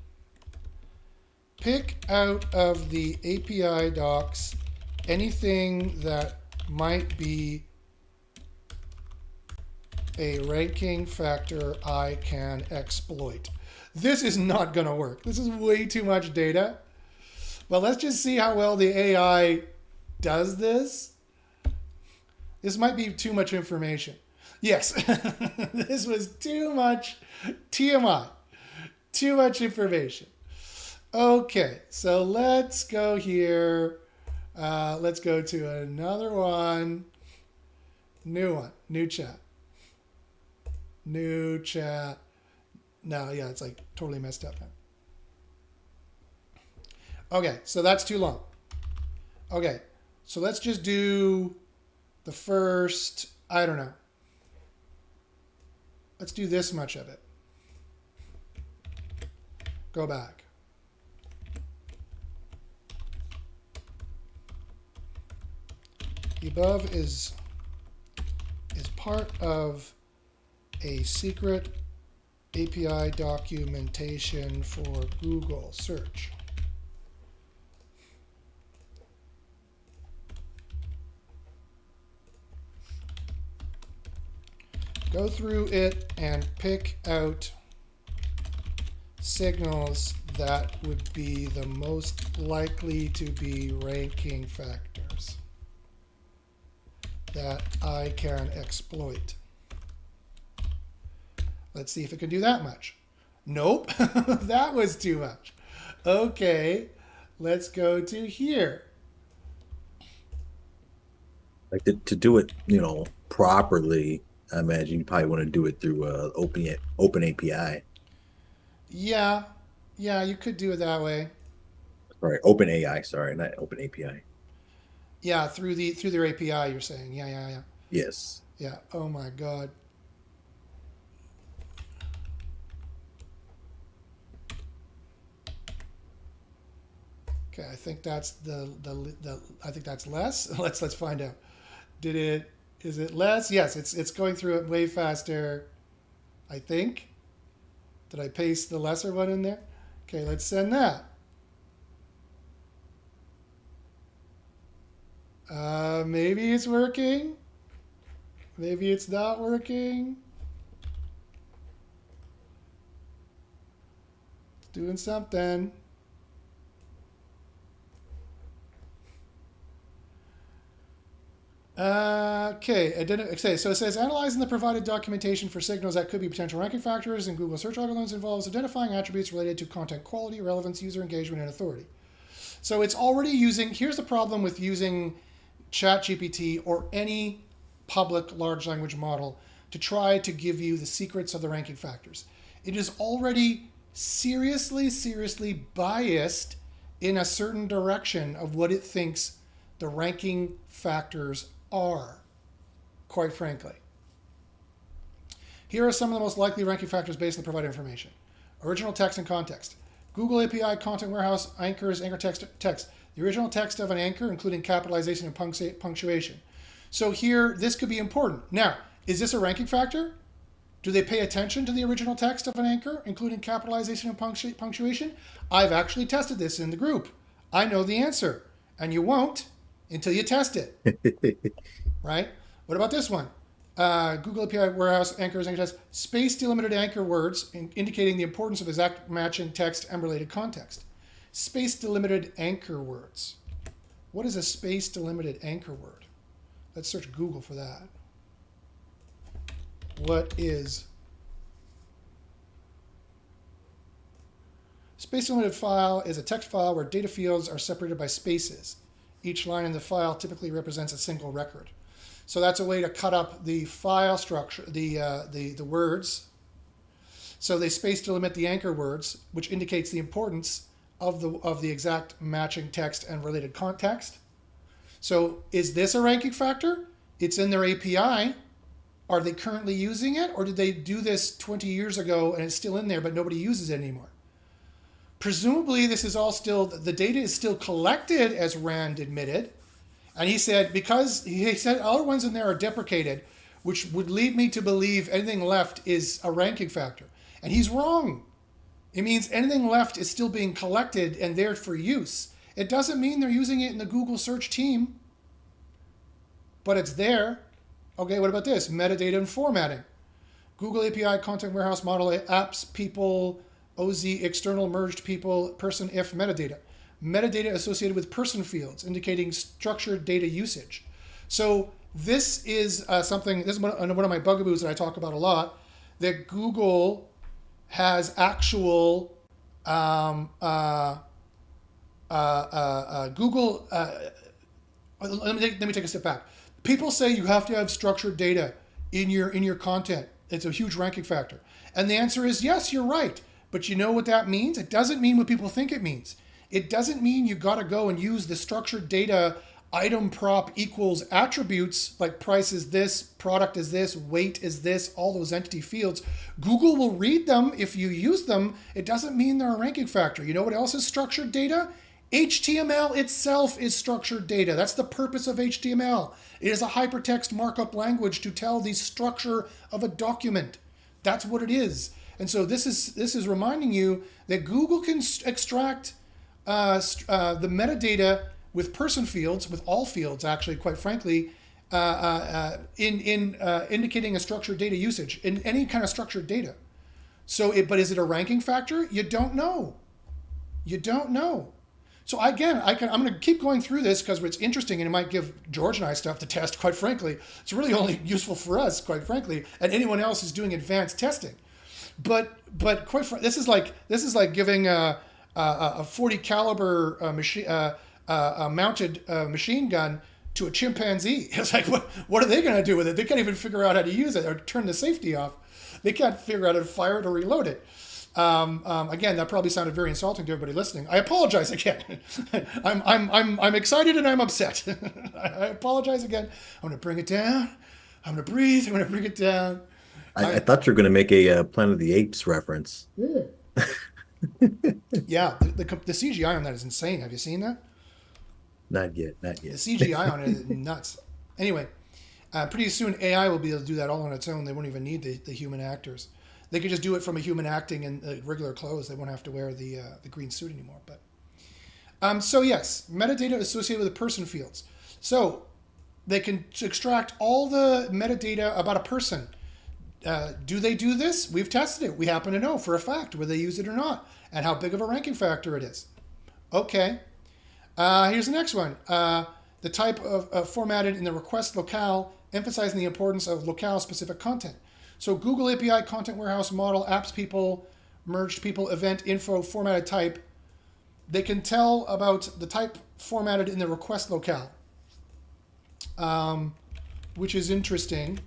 Pick out of the API docs anything that might be a ranking factor I can exploit. This is not going to work. This is way too much data. But let's just see how well the AI does this. This might be too much information. Yes, this was too much TMI. Too much information. Okay, so let's go here. Let's go to another one. New chat. New chat. No, yeah, it's like totally messed up now. Okay, so that's too long. Okay, so let's just do the first, I don't know. Let's do this much of it. Go back. The above is part of a secret API documentation for Google search. Go through it and pick out signals that would be the most likely to be ranking factors that I can exploit. Let's see if it can do that much. Nope, that was too much. Okay, let's go to here. Like to do it, properly. I imagine you probably want to do it through open API. Yeah, you could do it that way. Sorry, Open AI. Sorry, not Open API. Yeah, through their API, you're saying. Yeah. Yes. Yeah. Oh my God. Okay, I think that's I think that's less. Let's find out. Is it less? Yes, it's going through it way faster, I think. Did I paste the lesser one in there? Okay, let's send that. Maybe it's working. Maybe it's not working. It's doing something. Okay, so it says analyzing the provided documentation for signals that could be potential ranking factors in Google search algorithms involves identifying attributes related to content quality, relevance, user engagement, and authority. So it's already using, here's the problem with using ChatGPT or any public large language model to try to give you the secrets of the ranking factors. It is already seriously biased in a certain direction of what it thinks the ranking factors are, quite frankly. Here are some of the most likely ranking factors based on the provided information. Original text and context. Google API Content Warehouse anchors anchor text. The original text of an anchor, including capitalization and punctuation. So here, this could be important. Now, is this a ranking factor? Do they pay attention to the original text of an anchor, including capitalization and punctuation? I've actually tested this in the group. I know the answer, and you won't until you test it, right? What about this one? Google API Warehouse anchors anchor text, space delimited anchor words indicating the importance of exact matching text and related context. Space delimited anchor words. What is a space delimited anchor word? Let's search Google for that. What is space delimited file? Is a text file where data fields are separated by spaces. Each line in the file typically represents a single record. So that's a way to cut up the file structure, the words. So they space delimit the anchor words, which indicates the importance of the exact matching text and related context. So is this a ranking factor? It's in their API. Are they currently using it, or did they do this 20 years ago and it's still in there, but nobody uses it anymore? Presumably, this is all still, the data is still collected, as Rand admitted. And he said, because he said other ones in there are deprecated, which would lead me to believe anything left is a ranking factor. And he's wrong. It means anything left is still being collected and there for use. It doesn't mean they're using it in the Google search team, but it's there. Okay, what about this? Metadata and formatting. Google API, content warehouse model, apps, people, OZ, external merged people, person if metadata. Metadata associated with person fields, indicating structured data usage. So this is something, this is one of my bugaboos that I talk about a lot, that Google has actual Google. Let me take a step back. People say you have to have structured data in your content. It's a huge ranking factor, and the answer is yes. You're right, but you know what that means? It doesn't mean what people think it means. It doesn't mean you got to go and use the structured data item prop equals attributes like price is this, product is this, weight is this, all those entity fields. Google will read them if you use them. It doesn't mean they're a ranking factor. You know what else is structured data? HTML itself is structured data. That's the purpose of HTML. It is a hypertext markup language to tell the structure of a document. That's what it is. And so this is reminding you that Google can extract the metadata with person fields, with all fields actually, quite frankly, in indicating a structured data usage in any kind of structured data. But is it a ranking factor? You don't know. You don't know. So again, I'm going to keep going through this because it's interesting and it might give George and I stuff to test. Quite frankly, it's really only useful for us, quite frankly, and anyone else who's doing advanced testing. But quite frankly, this is like giving a 40 caliber mounted machine gun to a chimpanzee. It's like, what are they going to do with it? They can't even figure out how to use it or turn the safety off. They can't figure out how to fire it or reload it. Again, that probably sounded very insulting to everybody listening. I apologize again. I'm excited and I'm upset. I apologize again. I'm going to bring it down. I'm going to breathe. I'm going to bring it down. I thought you were going to make a Planet of the Apes reference. Yeah, the CGI on that is insane. Have you seen that? Not yet. The CGI on it is nuts. Anyway, pretty soon AI will be able to do that all on its own. They won't even need the human actors. They could just do it from a human acting in regular clothes. They won't have to wear the green suit anymore. But so yes, metadata associated with the person fields. So they can extract all the metadata about a person. Do they do this? We've tested it. We happen to know for a fact whether they use it or not and how big of a ranking factor it is. Okay. Here's the next one. The type of formatted in the request locale, emphasizing the importance of locale-specific content. So Google API, content warehouse model, apps people, merged people, event, info, formatted type. They can tell about the type formatted in the request locale, which is interesting.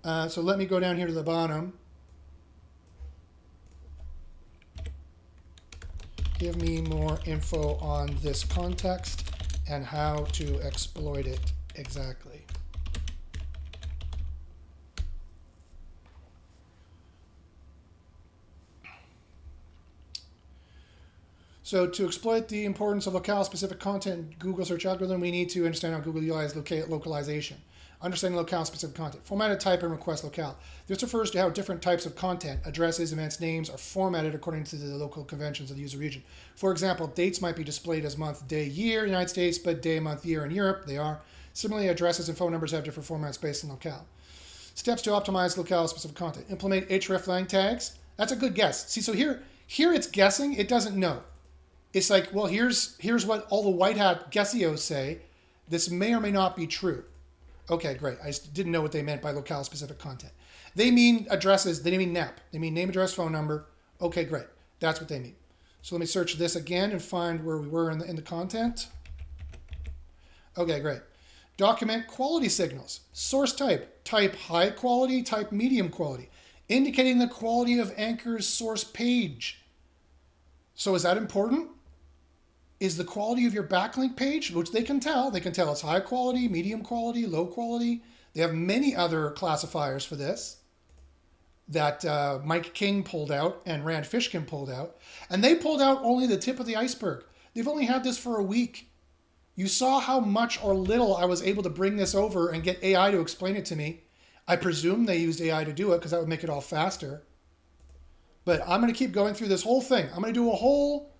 So let me go down here to the bottom. Give me more info on this context and how to exploit it exactly. So to exploit the importance of locale-specific content in Google search algorithm, we need to understand how Google utilizes localization. Understanding locale-specific content. Formatted type and request locale. This refers to how different types of content, addresses, events, names, are formatted according to the local conventions of the user region. For example, dates might be displayed as month, day, year in the United States, but day, month, year in Europe. They are. Similarly, addresses and phone numbers have different formats based on locale. Steps to optimize locale-specific content. Implement hreflang tags. That's a good guess. See, so here it's guessing. It doesn't know. It's like, well, here's what all the white hat guessios say. This may or may not be true. Okay, great. I just didn't know what they meant by locale-specific content. They mean addresses. They mean NAP. They mean name, address, phone number. Okay, great. That's what they mean. So let me search this again and find where we were in the content. Okay, great. Document quality signals. Source type. Type high quality, type medium quality. Indicating the quality of Anchor's source page. So is that important? Is the quality of your backlink page, which they can tell it's high quality, medium quality, low quality. They have many other classifiers for this that Mike King pulled out and Rand Fishkin pulled out. And they pulled out only the tip of the iceberg. They've only had this for a week. You saw how much or little I was able to bring this over and get AI to explain it to me. I presume they used AI to do it because that would make it all faster. But I'm going to keep going through this whole thing. I'm going to do a whole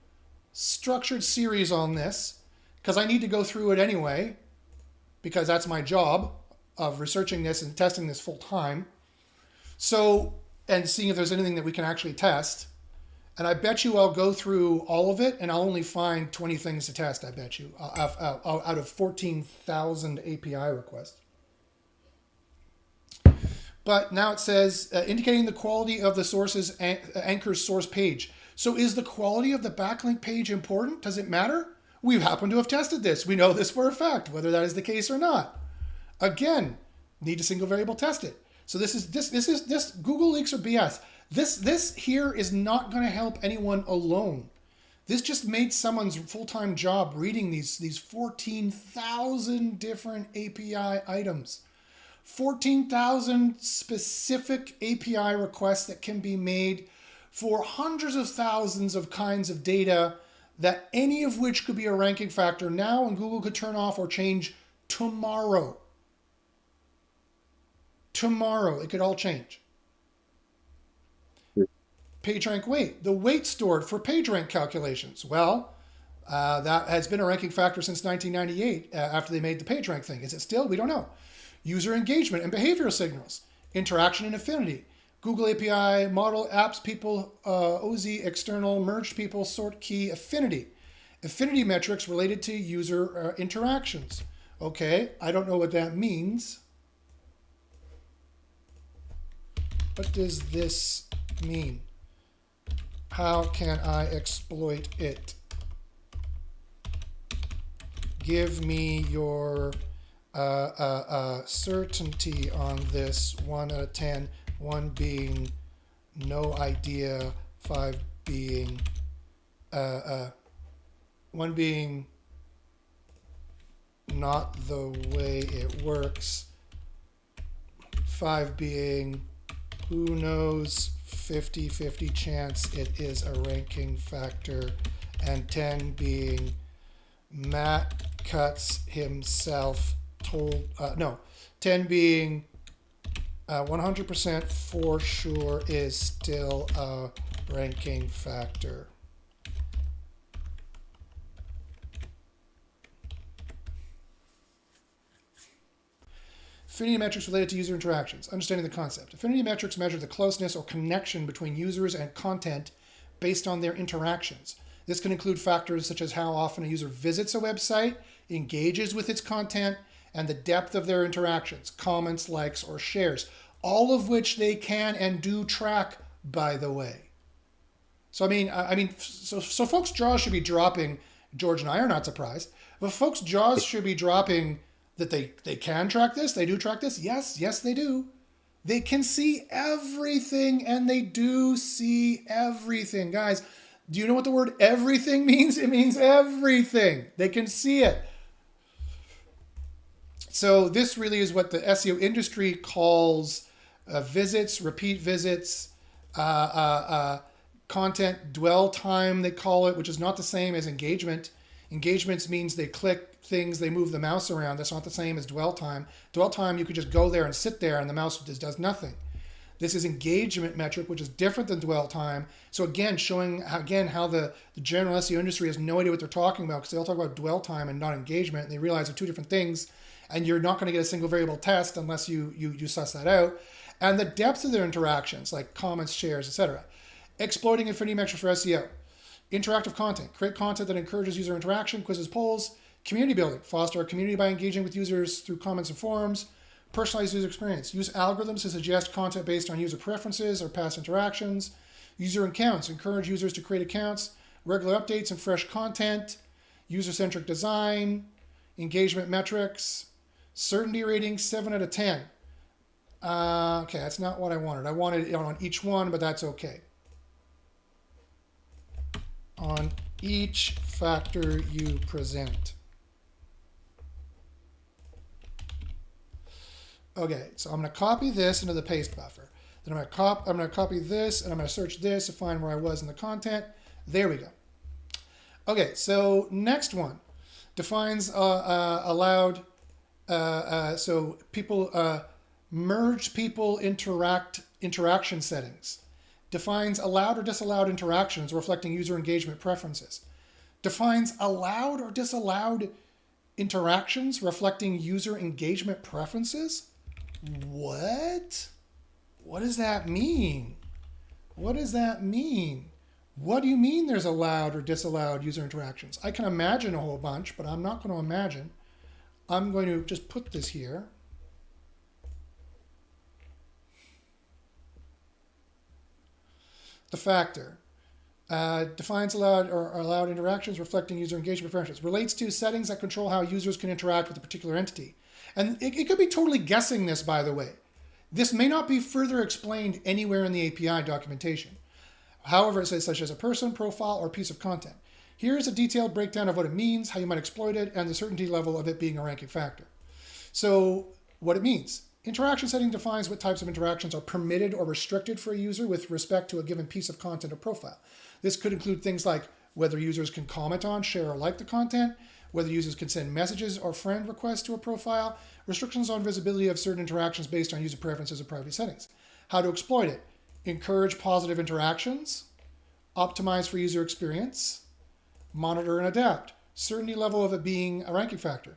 structured series on this because I need to go through it anyway, because that's my job of researching this and testing this full time. So, and seeing if there's anything that we can actually test. And I bet you I'll go through all of it and I'll only find 20 things to test, I bet you, out of 14,000 API requests. But now it says, indicating the quality of the source's anchor's source page. So is the quality of the backlink page important? Does it matter? We happen to have tested this. We know this for a fact, whether that is the case or not. Again, need to single variable test it. So this Google leaks are BS. This here is not going to help anyone alone. This just made someone's full-time job reading these 14,000 different API items. 14,000 specific API requests that can be made for hundreds of thousands of kinds of data, that any of which could be a ranking factor now, and Google could turn off or change tomorrow. Tomorrow, it could all change. PageRank weight, the weight stored for PageRank calculations. Well, that has been a ranking factor since 1998 after they made the PageRank thing. Is it still? We don't know. User engagement and behavioral signals, interaction and affinity, Google API, model, apps, people, OZ, external, merged people, sort key, affinity. Affinity metrics related to user interactions. Okay, I don't know what that means. What does this mean? How can I exploit it? Give me your certainty on this. 1 out of 10. 1 being no idea. 5 being 1 being not the way it works. 5 being who knows, 50-50 chance it is a ranking factor. And 10 being Matt cuts himself told, 10 being 100% for sure is still a ranking factor. Affinity metrics related to user interactions. Understanding the concept. Affinity metrics measure the closeness or connection between users and content based on their interactions. This can include factors such as how often a user visits a website, engages with its content, and the depth of their interactions, comments, likes, or shares, all of which they can and do track, by the way. So so folks' jaws should be dropping. George and I are not surprised, but folks' jaws should be dropping that they can track this. They do track this. Yes, they do. They can see everything, and they do see everything. Guys, do you know what the word everything means? It means everything. They can see it. So this really is what the SEO industry calls visits, repeat visits, content dwell time, they call it, which is not the same as engagement. Engagements means they click things, they move the mouse around. That's not the same as dwell time. Dwell time, you could just go there and sit there and the mouse just does nothing. This is engagement metric, which is different than dwell time. So again, showing how the general SEO industry has no idea what they're talking about, because they all talk about dwell time and not engagement, and they realize they're two different things, and you're not going to get a single variable test unless you suss that out. And the depth of their interactions, like comments, shares, etc. Exploiting affinity metrics for SEO. Interactive content. Create content that encourages user interaction, quizzes, polls. Community building. Foster a community by engaging with users through comments and forums. Personalized user experience. Use algorithms to suggest content based on user preferences or past interactions. User accounts. Encourage users to create accounts. Regular updates and fresh content. User-centric design. Engagement metrics. Certainty rating, 7 out of 10. Okay, that's not what I wanted. I wanted it on each one, but that's okay. On each factor you present. Okay, so I'm going to copy this into the paste buffer. Then I'm going to copy this, and I'm going to search this to find where I was in the content. There we go. Okay, so next one defines allowed. So people merge people interaction settings. Defines allowed or disallowed interactions reflecting user engagement preferences. Defines allowed or disallowed interactions reflecting user engagement preferences. What? What does that mean? What does that mean? What do you mean there's allowed or disallowed user interactions? I can imagine a whole bunch, but I'm not going to imagine. I'm going to just put this here. The factor defines allowed interactions reflecting user engagement preferences. Relates to settings that control how users can interact with a particular entity. And it could be totally guessing this, by the way. This may not be further explained anywhere in the API documentation. However, it says such as a person, profile, or piece of content. Here is a detailed breakdown of what it means, how you might exploit it, and the certainty level of it being a ranking factor. So what it means. Interaction setting defines what types of interactions are permitted or restricted for a user with respect to a given piece of content or profile. This could include things like whether users can comment on, share, or like the content, whether users can send messages or friend requests to a profile, restrictions on visibility of certain interactions based on user preferences or privacy settings. How to exploit it. Encourage positive interactions, optimize for user experience, monitor and adapt. Certainty level of it being a ranking factor.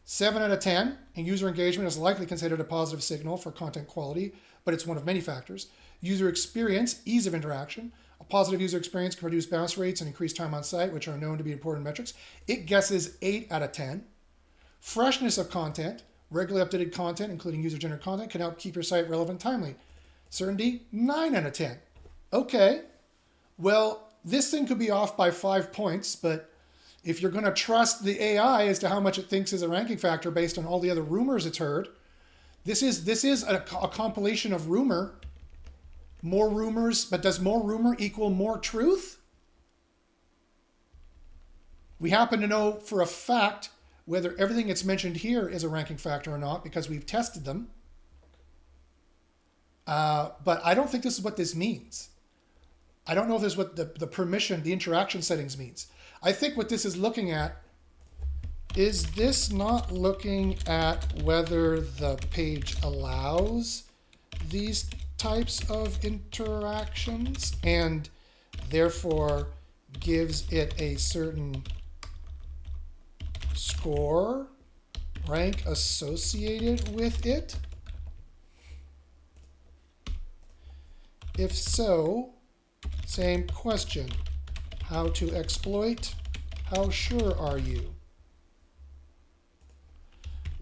7 out of 10, and user engagement is likely considered a positive signal for content quality, but it's one of many factors. User experience, ease of interaction. A positive user experience can reduce bounce rates and increase time on site, which are known to be important metrics. It guesses 8 out of 10. Freshness of content, regularly updated content, including user-generated content, can help keep your site relevant and timely. Certainty, 9 out of 10. Okay, well, this thing could be off by 5 points, but if you're going to trust the AI as to how much it thinks is a ranking factor based on all the other rumors it's heard, this is a compilation of rumor. More rumors, but does more rumor equal more truth? We happen to know for a fact whether everything that's mentioned here is a ranking factor or not because we've tested them. But I don't think this is what this means. I don't know if this is what the permission, the interaction settings means. I think what this is looking at, is this not looking at whether the page allows these types of interactions and therefore gives it a certain score, rank associated with it? If so, same question. How to exploit? How sure are you?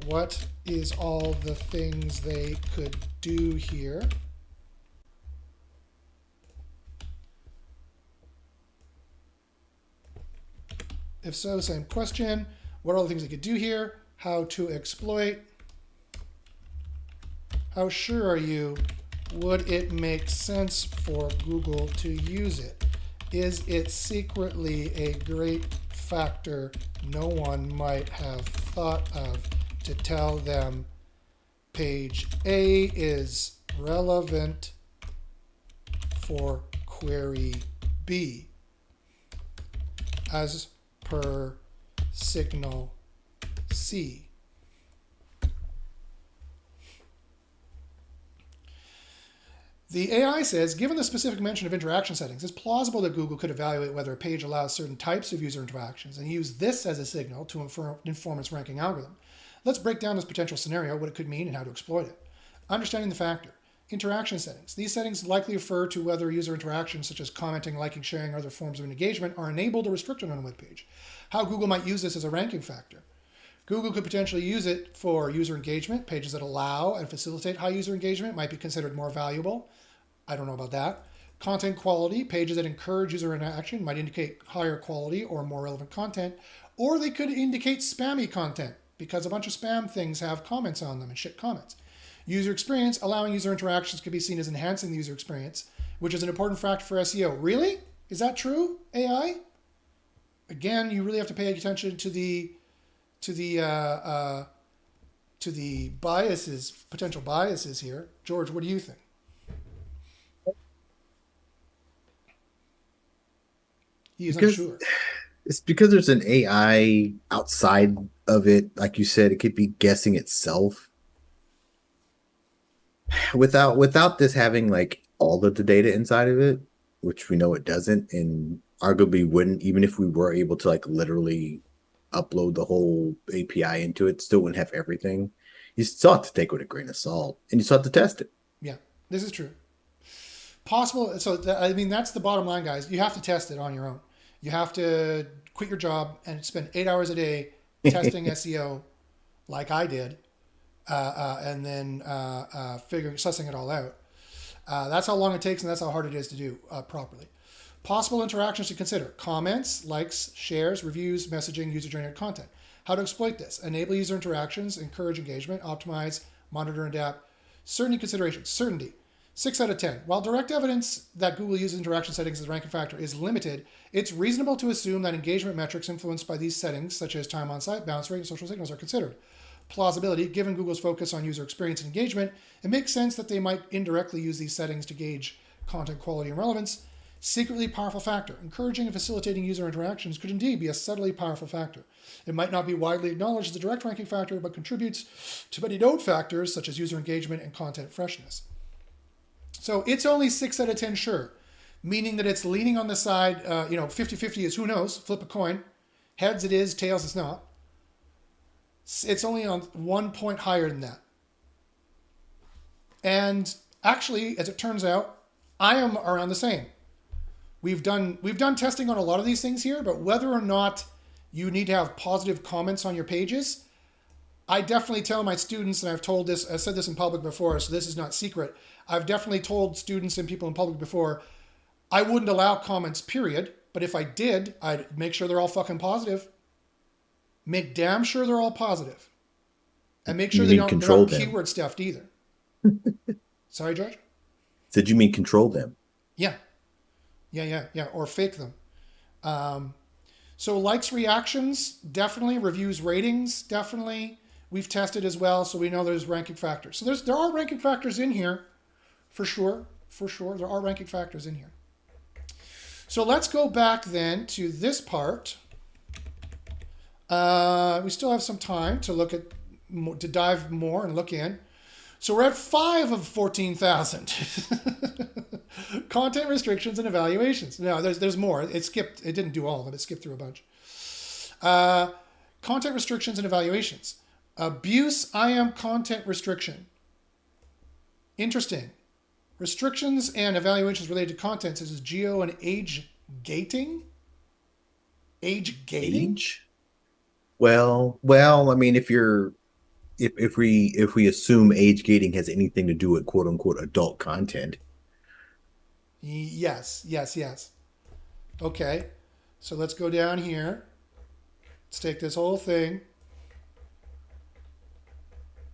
What is all the things they could do here? If so, same question. What are all the things they could do here? How to exploit? How sure are you? Would it make sense for Google to use it? Is it secretly a great factor no one might have thought of to tell them page A is relevant for query B as per signal C? The AI says, given the specific mention of interaction settings, it's plausible that Google could evaluate whether a page allows certain types of user interactions and use this as a signal to inform its ranking algorithm. Let's break down this potential scenario, what it could mean, and how to exploit it. Understanding the factor. Interaction settings. These settings likely refer to whether user interactions such as commenting, liking, sharing, or other forms of engagement are enabled or restricted on a web page. How Google might use this as a ranking factor. Google could potentially use it for user engagement. Pages that allow and facilitate high user engagement might be considered more valuable. I don't know about that. Content quality. Pages that encourage user interaction might indicate higher quality or more relevant content. Or they could indicate spammy content because a bunch of spam things have comments on them and shit comments. User experience. Allowing user interactions could be seen as enhancing the user experience, which is an important factor for SEO. Really? Is that true, AI? Again, you really have to pay attention to the to the biases, potential biases here. George, what do you think? He is Because unsure. it's because there's an AI outside of it. Like you said, it could be guessing itself without this having like all of the data inside of it, which we know it doesn't, and arguably wouldn't, even if we were able to like literally upload the whole API into it, still wouldn't have everything. You still have to take it with a grain of salt, and you still have to test it. Yeah, this is true. Possible. So I mean, that's the bottom line, guys. You have to test it on your own. You have to quit your job and spend 8 hours a day testing SEO, like I did, and then figuring sussing it all out. That's how long it takes, and that's how hard it is to do properly. Possible interactions to consider: comments, likes, shares, reviews, messaging, user-generated content. How to exploit this: enable user interactions, encourage engagement, optimize, monitor, and adapt. Certainty considerations. Certainty. 6 out of 10. While direct evidence that Google uses interaction settings as a ranking factor is limited, it's reasonable to assume that engagement metrics influenced by these settings, such as time on site, bounce rate, and social signals, are considered. Plausibility: given Google's focus on user experience and engagement, it makes sense that they might indirectly use these settings to gauge content quality and relevance. Secretly powerful factor: encouraging and facilitating user interactions could indeed be a subtly powerful factor. It might not be widely acknowledged as a direct ranking factor, but contributes to many known factors such as user engagement and content freshness. So it's only 6 out of 10 sure, meaning that it's leaning on the side, 50-50 is who knows, flip a coin. Heads it is, tails it's not. It's only on 1 point higher than that. And actually, as it turns out, I am around the same. We've done testing on a lot of these things here, but whether or not you need to have positive comments on your pages, I definitely tell my students, and I've said this in public before, so this is not secret. I've definitely told students and people in public before, I wouldn't allow comments, period. But if I did, I'd make sure they're all fucking positive. Make damn sure they're all positive. And make sure You they're mean control not them? keyword stuffed either. Sorry, George? Said you mean control them? Yeah. Or fake them. So likes, reactions, definitely. Reviews, ratings, definitely. We've tested as well, so we know there's ranking factors. So there are ranking factors in here, for sure. There are ranking factors in here. So let's go back then to this part. We still have some time to look at, to dive more and look in. So we're at 5 of 14,000. Content restrictions and evaluations. No, there's more. It didn't do all of them. It skipped through a bunch. Content restrictions and evaluations. Abuse IAM content restriction. Interesting. Restrictions and evaluations related to content such as geo and age gating. Age gating? Age? Well, I mean, if we assume age gating has anything to do with quote unquote adult content. Yes. Okay. So let's go down here. Let's take this whole thing.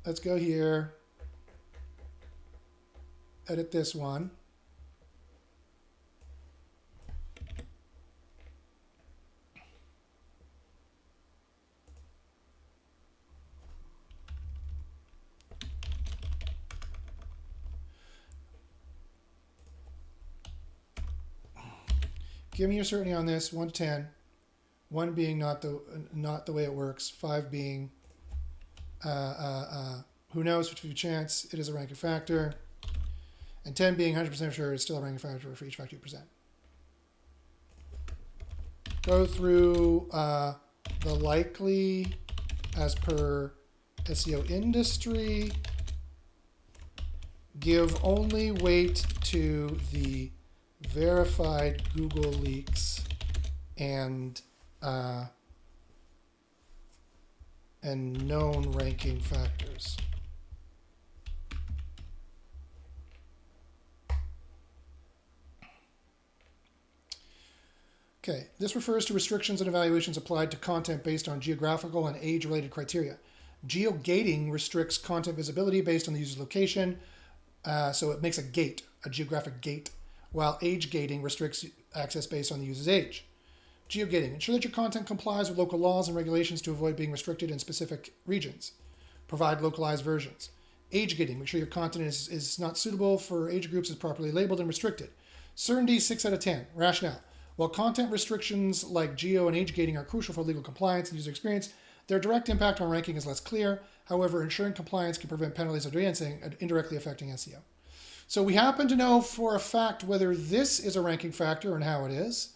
Let's go here. Edit this one. Give me your certainty on this. 1 to 10. 1 being not the way it works. 5 being who knows, 50% chance it is a ranking factor. And 10 being 100% sure it's still a ranking factor for each factor you present. Go through the likely as per SEO industry. Give only weight to the verified Google leaks and known ranking factors. Okay, this refers to restrictions and evaluations applied to content based on geographical and age-related criteria. Geo-gating restricts content visibility based on the user's location, so it makes a gate, a geographic gate, while age gating restricts access based on the user's age. Geo-gating: ensure that your content complies with local laws and regulations to avoid being restricted in specific regions. Provide localized versions. Age gating. Make sure your content is not suitable for age groups, is properly labeled and restricted. Certainty, 6 out of 10. Rationale. While content restrictions like geo and age gating are crucial for legal compliance and user experience, their direct impact on ranking is less clear. However, ensuring compliance can prevent penalties of indirectly affecting SEO. So we happen to know for a fact whether this is a ranking factor and how it is.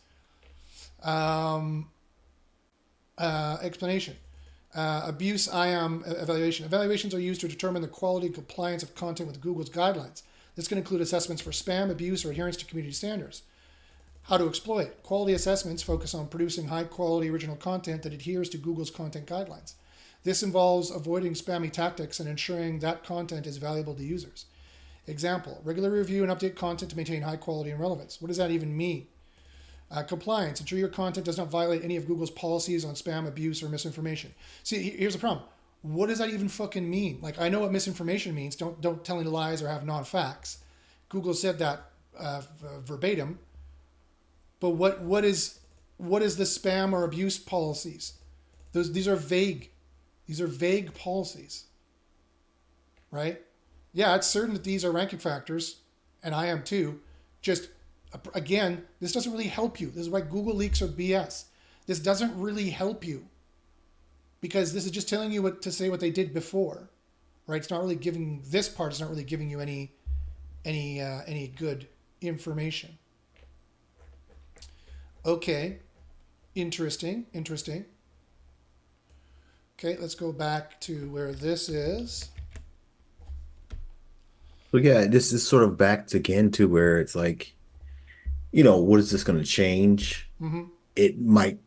Explanation. Abuse IAM evaluation. Evaluations are used to determine the quality and compliance of content with Google's guidelines. This can include assessments for spam, abuse, or adherence to community standards. How to exploit. Quality assessments focus on producing high-quality original content that adheres to Google's content guidelines. This involves avoiding spammy tactics and ensuring that content is valuable to users. Example, regularly review and update content to maintain high quality and relevance. What does that even mean? Compliance, ensure your content does not violate any of Google's policies on spam, abuse, or misinformation. See, here's the problem. What does that even fucking mean? Like, I know what misinformation means. Don't tell any lies or have non-facts. Google said that verbatim. But what is the spam or abuse policies? These are vague. These are vague policies, right? Yeah, it's certain that these are ranking factors, and I am too. Just, again, this doesn't really help you. This is why Google leaks are BS. This doesn't really help you because this is just telling you what to say what they did before, right? It's not really giving, this part is not really giving you any good information. Okay, interesting. Okay, let's go back to where this is. So yeah, this is sort of back again to where it's like, what is this going to change? Mm-hmm. It might,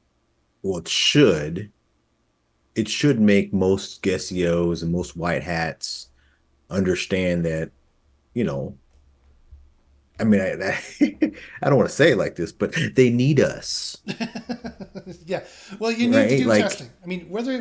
well, it should make most SEOs and most white hats understand that, I mean, I don't want to say it like this, but they need us. Yeah. Well, you need Right? to do Like, testing. I mean, whether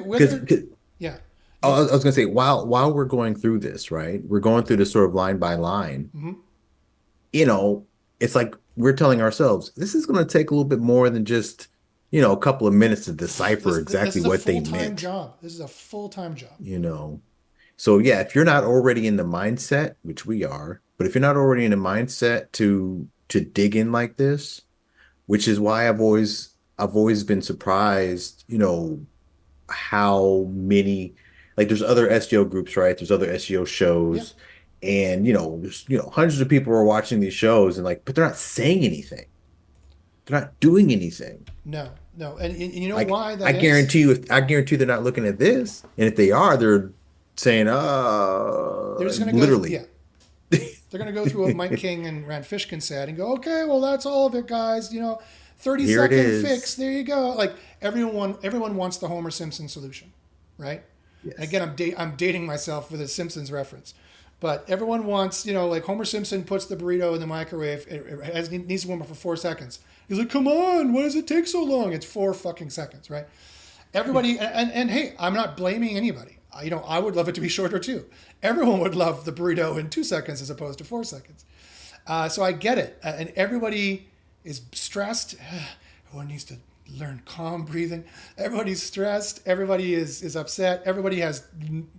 yeah. I was going to say, while we're going through this, right? We're going through this sort of line by line. Mm-hmm. It's like we're telling ourselves, this is going to take a little bit more than just, a couple of minutes to decipher exactly what they meant. Job. This is a full-time job. So yeah, if you're not already in the mindset, which we are, but if you're not already in the mindset to dig in like this, which is why I've always been surprised, how many, like, there's other SEO groups, right? There's other SEO shows, and there's hundreds of people are watching these shows, and like, but they're not saying anything. They're not doing anything. No, and you know Like, why that I guarantee you, I guarantee they're not looking at this, and if they are, they're saying, they're just going to literally, go, they're going to go through what Mike King and Rand Fishkin said and go, okay, well, that's all of it, guys. 30-second fix. There you go. Like, everyone wants the Homer Simpson solution, right? Yes. And again, I'm dating myself with a Simpsons reference, but everyone wants, like Homer Simpson puts the burrito in the microwave. It needs to warm up for 4 seconds. He's like, come on, why does it take so long? It's 4 fucking seconds, right? Everybody, and hey, I'm not blaming anybody. I would love it to be shorter too. Everyone would love the burrito in 2 seconds as opposed to 4 seconds. So I get it. And everybody is stressed. Everyone needs to learn calm breathing. Everybody's stressed. Everybody is upset. Everybody has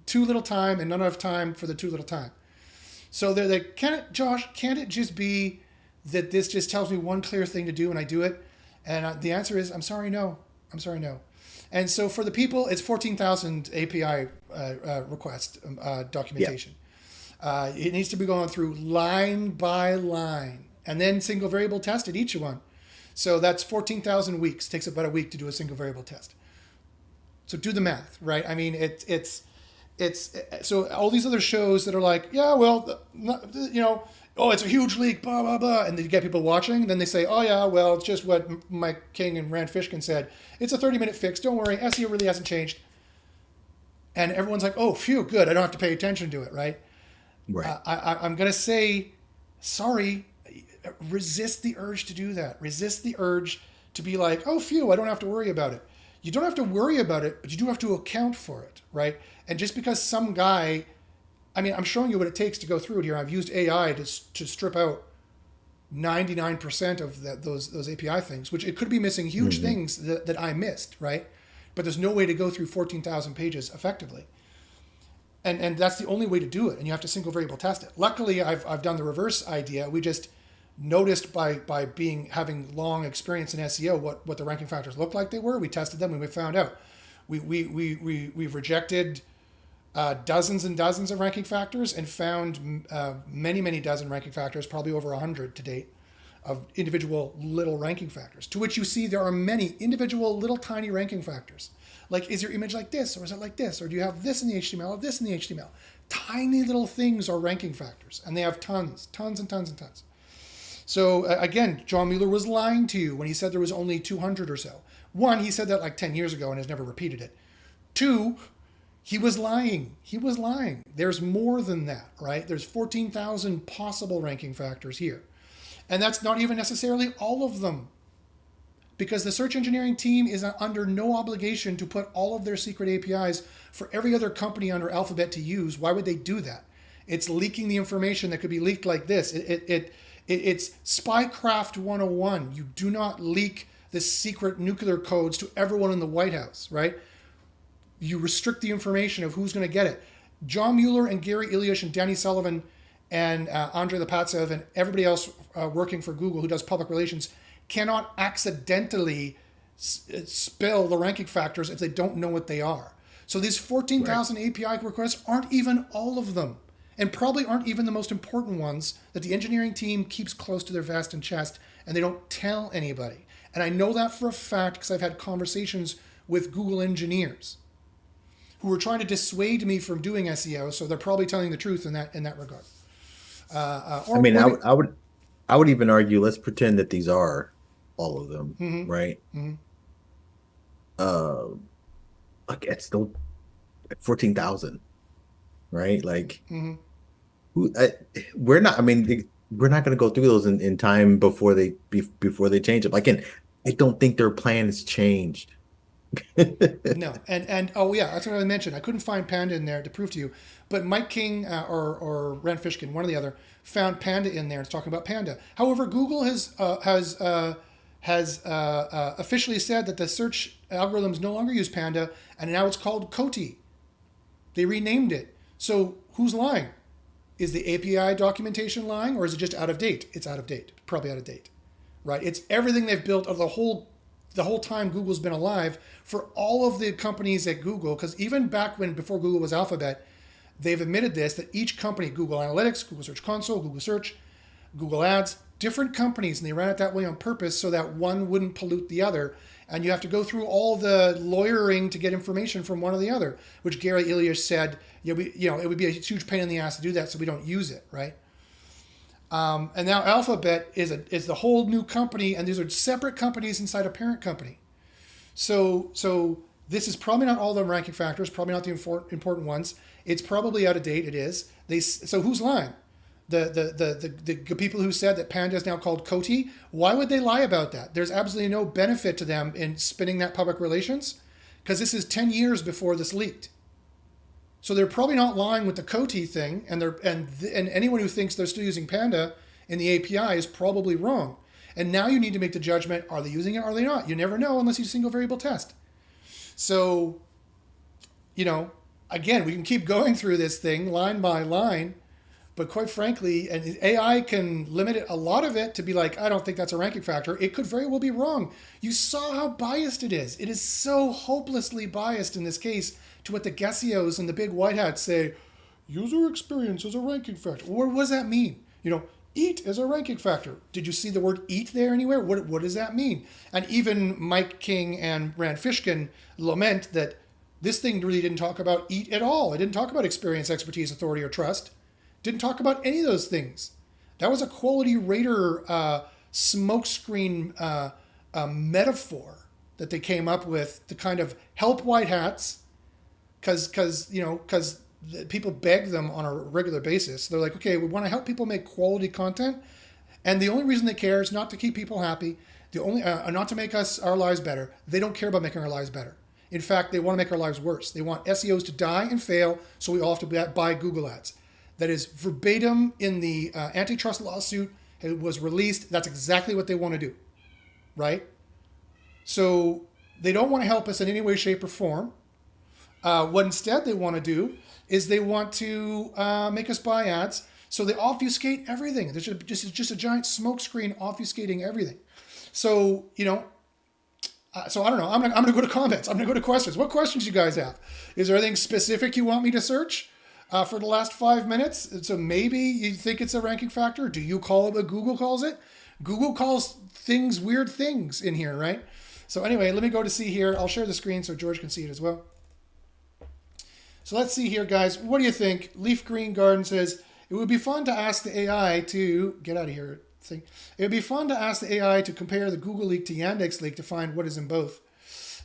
too little time and not enough time for the too little time. So they're like, can't it just be that this just tells me one clear thing to do and I do it? And the answer is, I'm sorry, no. And so for the people, it's 14,000 API request documentation. Yeah. It needs to be going through line by line and then single variable tested each one. So that's 14,000 weeks. It takes about a week to do a single variable test. So do the math, right? I mean, it's so all these other shows that are like, yeah, well, oh, it's a huge leak, blah, blah, blah. And they get people watching. Then they say, oh, yeah, well, it's just what Mike King and Rand Fishkin said. It's a 30-minute fix. Don't worry. SEO really hasn't changed. And everyone's like, oh, phew, good. I don't have to pay attention to it, right? Right. I'm going to say, sorry, resist the urge to do that. Resist the urge to be like, oh, phew, I don't have to worry about it. You don't have to worry about it, but you do have to account for it, right? And just because some guy, I mean, I'm showing you what it takes to go through it here. I've used AI to strip out 99% of those API things, which it could be missing huge things that I missed, right? But there's no way to go through 14,000 pages effectively. and that's the only way to do it. And you have to single variable test it. Luckily, I've done the reverse idea. We just noticed by being having long experience in SEO what the ranking factors looked like they were. We tested them and we found out. We've rejected dozens and dozens of ranking factors and found many dozen ranking factors, probably over 100 to date, of individual little ranking factors, to which you see there are many individual little tiny ranking factors. Like, is your image like this, or is it like this, or do you have this in the HTML or this in the HTML? Tiny little things are ranking factors, and they have tons and tons. So again, John Mueller was lying to you when he said there was only 200 or so. One, he said that like 10 years ago and has never repeated it. Two, he was lying. He was lying. There's more than that, right? There's 14,000 possible ranking factors here. And that's not even necessarily all of them, because the search engineering team is under no obligation to put all of their secret APIs for every other company under Alphabet to use. Why would they do that? It's leaking the information that could be leaked like this. It's spycraft 101. You do not leak the secret nuclear codes to everyone in the White House, right? You restrict the information of who's going to get it. John Mueller and Gary Ilyish and Danny Sullivan and Andrei Lepatsev and everybody else working for Google who does public relations cannot accidentally spill the ranking factors if they don't know what they are. So these 14,000 API requests aren't even all of them, and probably aren't even the most important ones that the engineering team keeps close to their vest and chest, and they don't tell anybody. And I know that for a fact because I've had conversations with Google engineers who were trying to dissuade me from doing SEO, so they're probably telling the truth in that regard. I mean, I would even argue, let's pretend that these are all of them, right? Like, it's still 14,000, right? Like, we're not. I mean, we're not going to go through those in time before they change it. Like, and I don't think their plan has changed. No, and oh yeah, that's what I mentioned. I couldn't find Panda in there to prove to you, but Mike King or Rand Fishkin, one or the other, found Panda in there. It's talking about Panda. However, Google has officially said that the search algorithms no longer use Panda, and now it's called Coty. They renamed it. So who's lying? Is the API documentation lying, or is it just out of date? It's out of date. Probably out of date, right? It's everything they've built of the whole time Google's been alive, for all of the companies at Google, because even back before Google was Alphabet, they've admitted this, that each company, Google Analytics, Google Search Console, Google Search, Google Ads, different companies, and they ran it that way on purpose so that one wouldn't pollute the other. And you have to go through all the lawyering to get information from one or the other, which Gary Ilyish said, it would be a huge pain in the ass to do that, so we don't use it, right? And now Alphabet is the whole new company, and these are separate companies inside a parent company. So this is probably not all the ranking factors, probably not the important ones. It's probably out of date. It is. So who's lying? The people who said that Panda is now called Coty. Why would they lie about that? There's absolutely no benefit to them in spinning that public relations, because this is 10 years before this leaked. So they're probably not lying with the Coty thing, and anyone who thinks they're still using Panda in the API is probably wrong. And now you need to make the judgment: are they using it? Or are they not? You never know unless you single variable test. So, again, we can keep going through this thing line by line, but quite frankly, and AI can limit a lot of it to be like, I don't think that's a ranking factor. It could very well be wrong. You saw how biased it is. It is so hopelessly biased in this case to what the Gessios and the big white hats say. User experience is a ranking factor. What does that mean? Eat is a ranking factor. Did you see the word eat there anywhere? What does that mean? And even Mike King and Rand Fishkin lament that this thing really didn't talk about eat at all. It didn't talk about experience, expertise, authority, or trust. Didn't talk about any of those things. That was a quality rater smokescreen metaphor that they came up with to kind of help white hats, because people beg them on a regular basis. They're like, okay, we want to help people make quality content, and the only reason they care is not to keep people happy, not to make our lives better. They don't care about making our lives better. In fact, they want to make our lives worse. They want SEOs to die and fail, so we all have to buy Google ads. That is verbatim in the antitrust lawsuit. It was released. That's exactly what they want to do, right? So they don't want to help us in any way, shape, or form. What instead they want to do is they want to make us buy ads. So they obfuscate everything. There's just a giant smokescreen obfuscating everything. So, so I don't know. I'm gonna go to comments. I'm gonna go to questions. What questions you guys have? Is there anything specific you want me to search for the last 5 minutes? So maybe you think it's a ranking factor. Do you call it what Google calls it? Google calls things weird things in here, right? So anyway, let me go to see here. I'll share the screen so George can see it as well. So let's see here, guys. What do you think? Leaf Green Garden says it would be fun to ask the AI to get out of here. Thing. It would be fun to ask the AI to compare the Google leak to Yandex leak to find what is in both.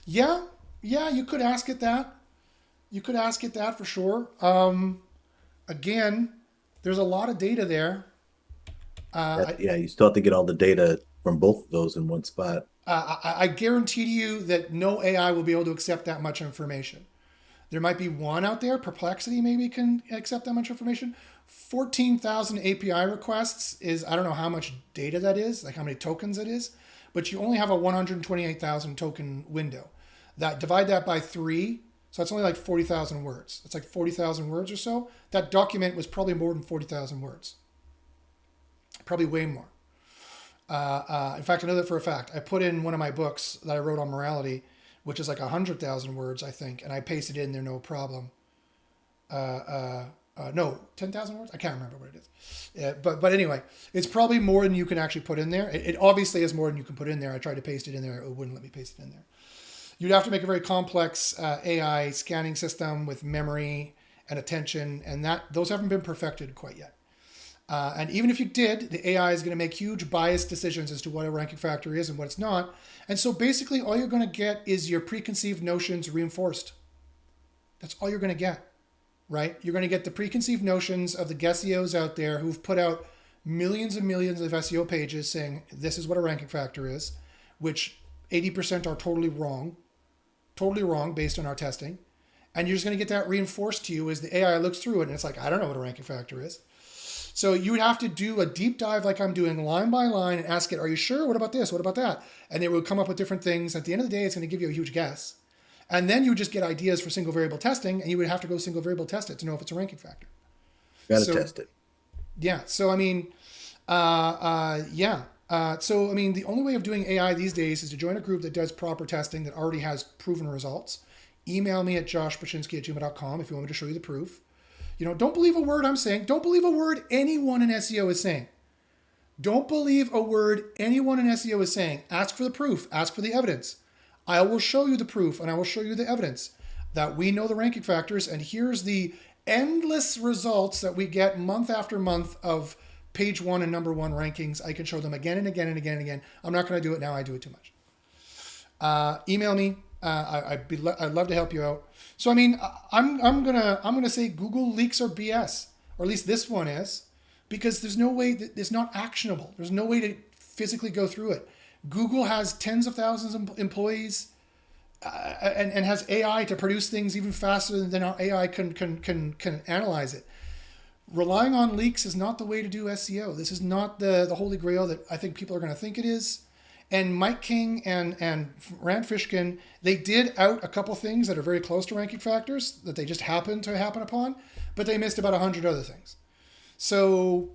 Yeah, you could ask it that. You could ask it that for sure. Again, there's a lot of data there. Yeah, you still have to get all the data from both of those in one spot. I guarantee to you that no AI will be able to accept that much information. There might be one out there, Perplexity maybe can accept that much information. 14,000 API requests is, I don't know how much data that is, like how many tokens it is, but you only have a 128,000 token window. Divide that by 3, so that's only like 40,000 words. It's like 40,000 words or so. That document was probably more than 40,000 words. Probably way more. In fact, I know that for a fact. I put in one of my books that I wrote on morality, which is like 100,000 words, I think, and I pasted it in there no problem. No, 10,000 words? I can't remember what it is. But anyway, it's probably more than you can actually put in there. It obviously is more than you can put in there. I tried to paste it in there. It wouldn't let me paste it in there. You'd have to make a very complex AI scanning system with memory and attention, and those haven't been perfected quite yet. And even if you did, the AI is going to make huge biased decisions as to what a ranking factor is and what it's not. And so basically all you're going to get is your preconceived notions reinforced. That's all you're going to get, right? You're going to get the preconceived notions of the SEOs out there who've put out millions and millions of SEO pages saying this is what a ranking factor is, which 80% are totally wrong based on our testing. And you're just going to get that reinforced to you as the AI looks through it. And it's like, I don't know what a ranking factor is. So you would have to do a deep dive like I'm doing line by line and ask it, are you sure? What about this? What about that? And it would come up with different things. At the end of the day, it's going to give you a huge guess. And then you would just get ideas for single variable testing, and you would have to go single variable test it to know if it's a ranking factor. Got to test it. Yeah. So, I mean, so, I mean, the only way of doing AI these days is to join a group that does proper testing that already has proven results. Email me at joshpachinski@gmail.com if you want me to show you the proof. Don't believe a word I'm saying. Don't believe a word anyone in SEO is saying. Don't believe a word anyone in SEO is saying. Ask for the proof. Ask for the evidence. I will show you the proof and I will show you the evidence that we know the ranking factors. And here's the endless results that we get month after month of page 1 and number 1 rankings. I can show them again and again and again and again. I'm not going to do it now. I do it too much. Email me. I'd love to help you out. So I mean, I'm gonna say Google leaks are BS, or at least this one is, because there's no way that it's not actionable. There's no way to physically go through it. Google has tens of thousands of employees, and has AI to produce things even faster than our AI can analyze it. Relying on leaks is not the way to do SEO. This is not the holy grail that I think people are going to think it is. And Mike King and Rand Fishkin, they did out a couple things that are very close to ranking factors that they just happened to happen upon, but they missed about 100 other things. So,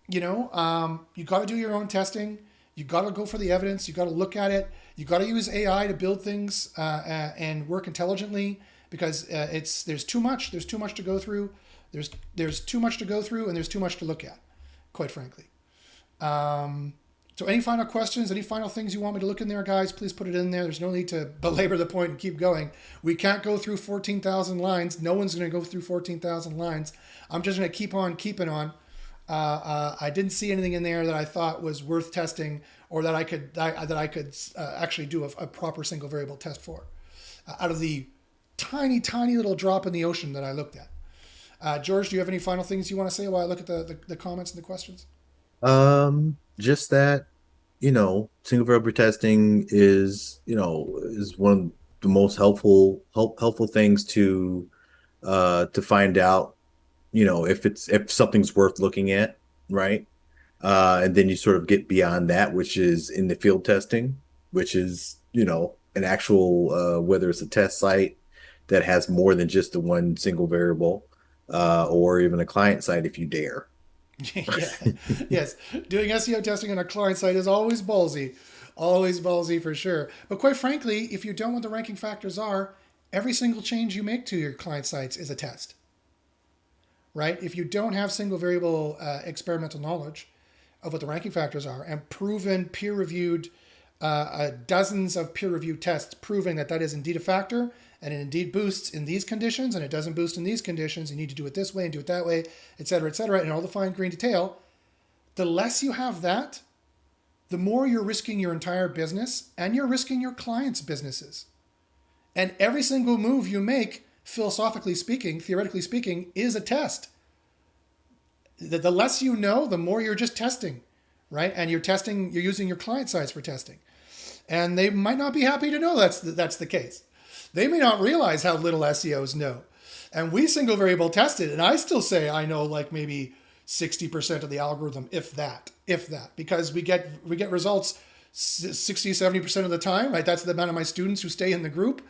you got to do your own testing. You got to go for the evidence. You got to look at it. You got to use AI to build things and work intelligently, because there's too much. There's too much to go through. There's too much to go through, and there's too much to look at, quite frankly. So any final questions, any final things you want me to look in there, guys, please put it in there. There's no need to belabor the point and keep going. We can't go through 14,000 lines. No one's going to go through 14,000 lines. I'm just going to keep on keeping on. I didn't see anything in there that I thought was worth testing, or that I could actually do a proper single variable test for, out of the tiny, tiny little drop in the ocean that I looked at. George, do you have any final things you want to say while I look at the comments and the questions? Just that, single variable testing is one of the most helpful things to find out, if something's worth looking at, right? And then you sort of get beyond that, which is in the field testing, which is, an actual, whether it's a test site, that has more than just the one single variable, or even a client side if you dare. Yeah, yes. Doing SEO testing on a client site is always ballsy for sure. But quite frankly, if you don't know what the ranking factors are, every single change you make to your client sites is a test, right? If you don't have single variable experimental knowledge of what the ranking factors are and proven peer reviewed dozens of peer reviewed tests proving that that is indeed a factor and it indeed boosts in these conditions and it doesn't boost in these conditions, you need to do it this way and do it that way, et cetera, and all the fine grained detail, the less you have that, the more you're risking your entire business and you're risking your clients' businesses. And every single move you make, philosophically speaking, theoretically speaking, is a test. The less you know, the more you're just testing, right? And you're using your client sites for testing. And they might not be happy to know that's the case. They may not realize how little SEOs know. And we single variable tested, and I still say I know like maybe 60% of the algorithm, if that, because we get results 60, 70% of the time, right? That's the amount of my students who stay in the group.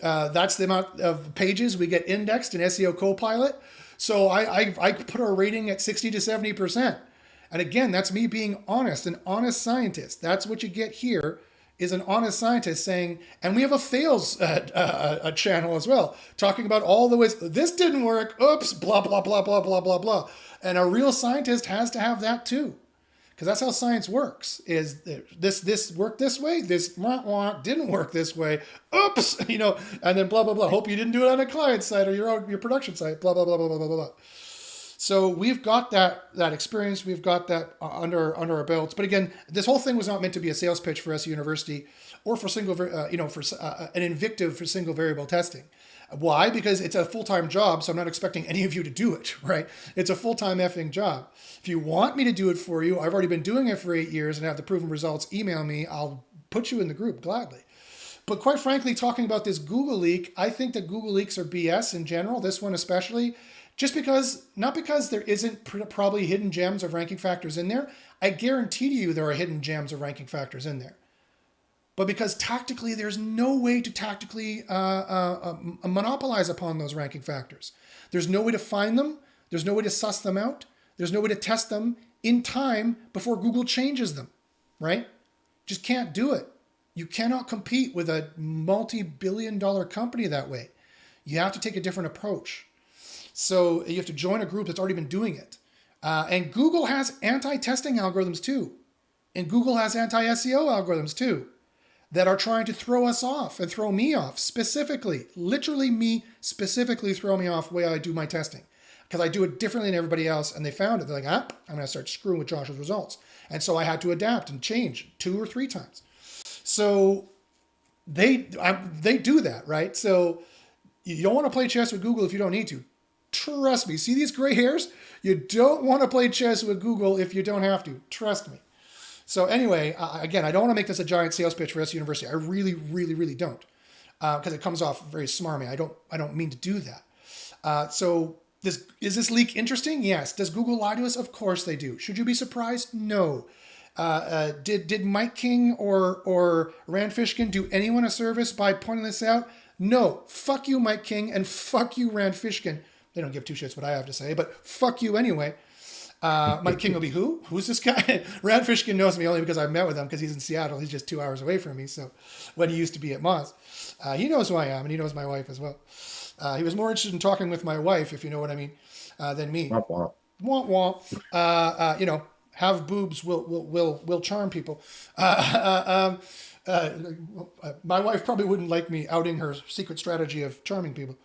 That's the amount of pages we get indexed in SEO Copilot. So I put our rating at 60 to 70%. And again, that's me being honest, an honest scientist. That's what you get here is an honest scientist saying, and we have a fails a channel as well, talking about all the ways, this didn't work, oops, blah, blah, blah, blah, blah, blah, blah. And a real scientist has to have that too. Because that's how science works, is this worked this way, this didn't work this way, oops, and then blah, blah, blah. Hope you didn't do it on a client site or your production site, blah, blah, blah, blah, blah, blah, blah. So we've got that experience, we've got that under our belts. But again, this whole thing was not meant to be a sales pitch for SU University or for an invective for single variable testing. Why? Because it's a full-time job, so I'm not expecting any of you to do it, right? It's a full-time effing job. If you want me to do it for you, I've already been doing it for 8 years and have the proven results, email me. I'll put you in the group gladly. But quite frankly, talking about this Google leak, I think that Google leaks are BS in general, this one especially, not because there isn't probably hidden gems of ranking factors in there. I guarantee to you there are hidden gems of ranking factors in there. But because tactically, there's no way to tactically monopolize upon those ranking factors. There's no way to find them. There's no way to suss them out. There's no way to test them in time before Google changes them, right? Just can't do it. You cannot compete with a multi-billion-dollar company that way. You have to take a different approach. So you have to join a group that's already been doing it. And Google has anti-testing algorithms too. And Google has anti-SEO algorithms too, that are trying to throw us off and throw me off specifically, literally me specifically throw me off the way I do my testing. Because I do it differently than everybody else. And they found it. They're like, I'm going to start screwing with Josh's results. And so I had to adapt and change 2 or 3 times. So they do that, right? So you don't want to play chess with Google if you don't need to. Trust me. See these gray hairs? You don't want to play chess with Google if you don't have to. Trust me. So anyway, again, I don't want to make this a giant sales pitch for SU University. I really, really, really don't, because it comes off very smarmy. I don't mean to do that. So is this leak interesting? Yes. Does Google lie to us? Of course they do. Should you be surprised? No. Did Mike King or Rand Fishkin do anyone a service by pointing this out? No. Fuck you, Mike King, and fuck you, Rand Fishkin. They don't give 2 shits what I have to say, but fuck you anyway. Mike King will be who? Who's this guy? Rand Fishkin knows me only because I've met with him because he's in Seattle. He's just 2 hours away from me. So when he used to be at Moz, he knows who I am and he knows my wife as well. He was more interested in talking with my wife, if you know what I mean, than me. Womp womp. Womp. Have boobs will charm people. My wife probably wouldn't like me outing her secret strategy of charming people.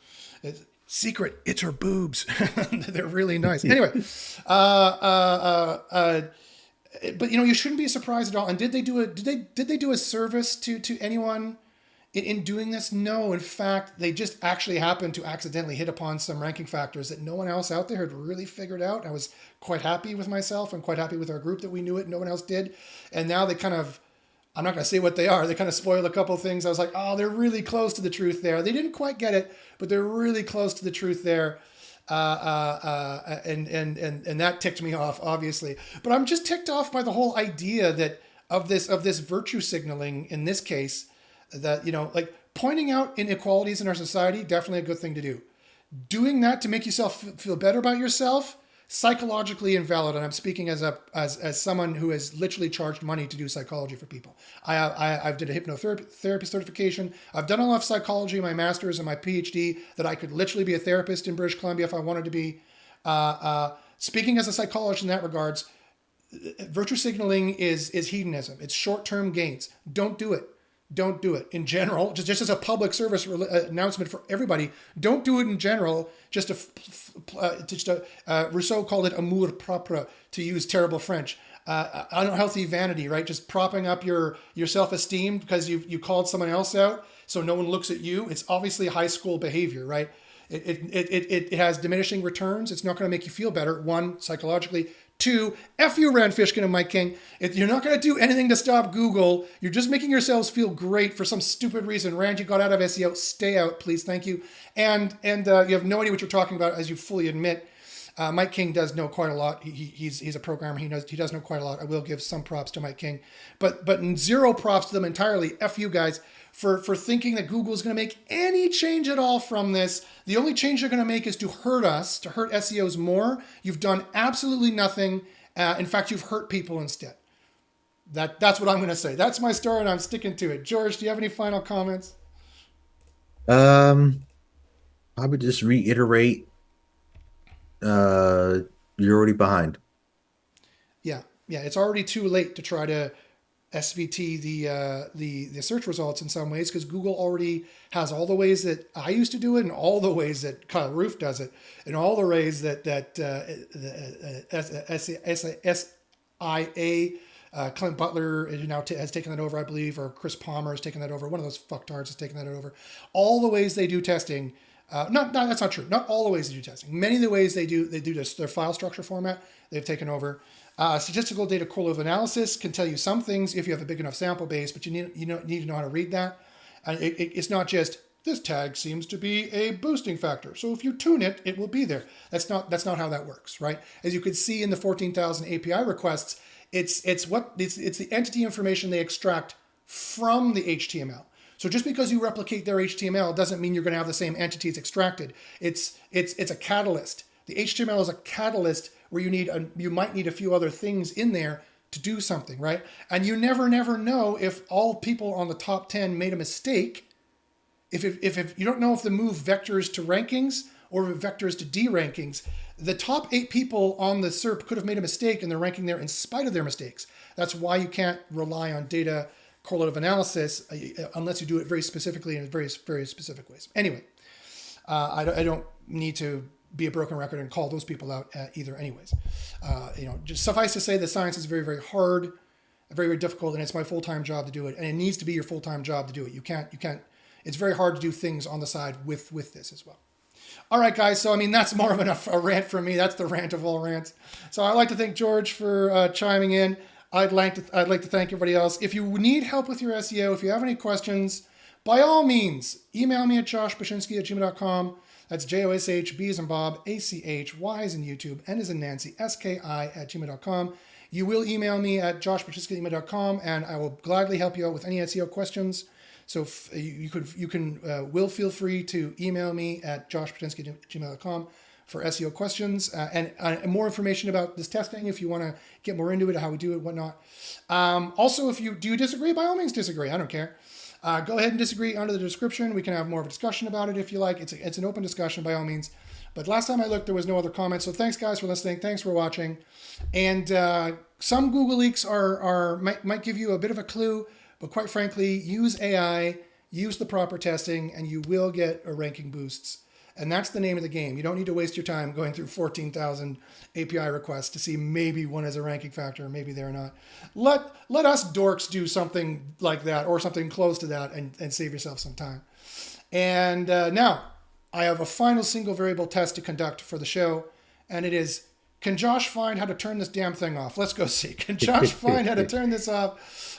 Secret, it's her boobs. They're really nice. Anyway, but you shouldn't be surprised at all. And did they do a service to anyone in doing this? No. In fact, they just actually happened to accidentally hit upon some ranking factors that no one else out there had really figured out. I was quite happy with myself and quite happy with our group that we knew it. No one else did. And now they kind of, I'm not going to say what they are. They kind of spoil a couple of things. I was like, oh, they're really close to the truth there. They didn't quite get it, but they're really close to the truth there. And that ticked me off, obviously. But I'm just ticked off by the whole idea that of this virtue signaling in this case, that like pointing out inequalities in our society, definitely a good thing to do. Doing that to make yourself feel better about yourself, psychologically invalid. And I'm speaking as someone who has literally charged money to do psychology for people. I've did a hypnotherapy certification. I've done enough psychology, my master's and my PhD, that I could literally be a therapist in British Columbia if I wanted to be. Speaking as a psychologist in that regards, virtue signaling is hedonism. It's short-term gains. Don't do it. Don't do it in general. Just as a public service announcement for everybody. Don't do it in general. Rousseau called it amour propre, to use terrible French. Unhealthy vanity, right? Just propping up your self-esteem because you called someone else out, so no one looks at you. It's obviously high school behavior, right? It has diminishing returns. It's not going to make you feel better. One, psychologically. Two, F you, Rand Fishkin and Mike King. You're not going to do anything to stop Google. You're just making yourselves feel great for some stupid reason. Rand, you got out of SEO. Stay out, please. Thank you. And you have no idea what you're talking about, as you fully admit. Mike King does know quite a lot. He's a programmer. He does know quite a lot. I will give some props to Mike King, but zero props to them entirely. F you guys for thinking that Google is going to make any change at all from this. The only change they're going to make is to hurt us, to hurt SEOs more. You've done absolutely nothing. In fact, you've hurt people instead. That's what I'm going to say. That's my story, and I'm sticking to it. George, do you have any final comments? I would just reiterate, you're already behind. Yeah, it's already too late to try to SVT the search results in some ways, because Google already has all the ways that I used to do it, and all the ways that Kyle Roof does it, and all the ways that SIA Clint Butler now has taken that over, I believe, or Chris Palmer has taken that over. One of those fucktards has taken that over. All the ways they do testing. That's not true. Not all the ways they do testing. Many of the ways they do their file structure format, they've taken over. Statistical data correlative analysis can tell you some things if you have a big enough sample base, but you need to know how to read that. It's not just this tag seems to be a boosting factor, so if you tune it, it will be there. That's not how that works, right? As you could see in the 14,000 API requests, it's the entity information they extract from the HTML. So just because you replicate their HTML doesn't mean you're going to have the same entities extracted. It's a catalyst. The HTML is a catalyst where you might need a few other things in there to do something, right? And you never know if all people on the top 10 made a mistake. If you don't know if the move vectors to rankings or vectors to D rankings, the top 8 people on the SERP could have made a mistake and they're ranking there in spite of their mistakes. That's why you can't rely on data correlative analysis unless you do it very specifically in very, very specific ways. Anyway, I don't need to be a broken record and call those people out either anyways. Just suffice to say that science is very, very hard, very, very difficult, and it's my full-time job to do it. And it needs to be your full-time job to do it. You can't, it's very hard to do things on the side with this as well. All right, guys. So, that's more of a rant from me. That's the rant of all rants. So I'd like to thank George for chiming in. I'd like to thank everybody else. If you need help with your SEO, if you have any questions, by all means, email me at joshbachynski@gmail.com. That's JOSH, B as in Bob, ACH, Y as in YouTube, N as in Nancy, SKI@gmail.com. You will email me at joshbachynski@gmail.com, and I will gladly help you out with any SEO questions. So will feel free to email me at joshbachynski@gmail.com for SEO questions and more information about this testing if you want to get more into it, how we do it, whatnot. Also, if you disagree, by all means disagree. I don't care. Go ahead and disagree under the description. We can have more of a discussion about it if you like. It's an open discussion by all means. But last time I looked, there was no other comments. So thanks, guys, for listening. Thanks for watching. And some Google leaks might give you a bit of a clue. But quite frankly, use AI, use the proper testing, and you will get a ranking boosts. And that's the name of the game. You don't need to waste your time going through 14,000 API requests to see maybe one is a ranking factor, maybe they're not. Let us dorks do something like that or something close to that and save yourself some time. And now I have a final single variable test to conduct for the show. And it is, can Josh find how to turn this damn thing off? Let's go see. Can Josh find how to turn this off?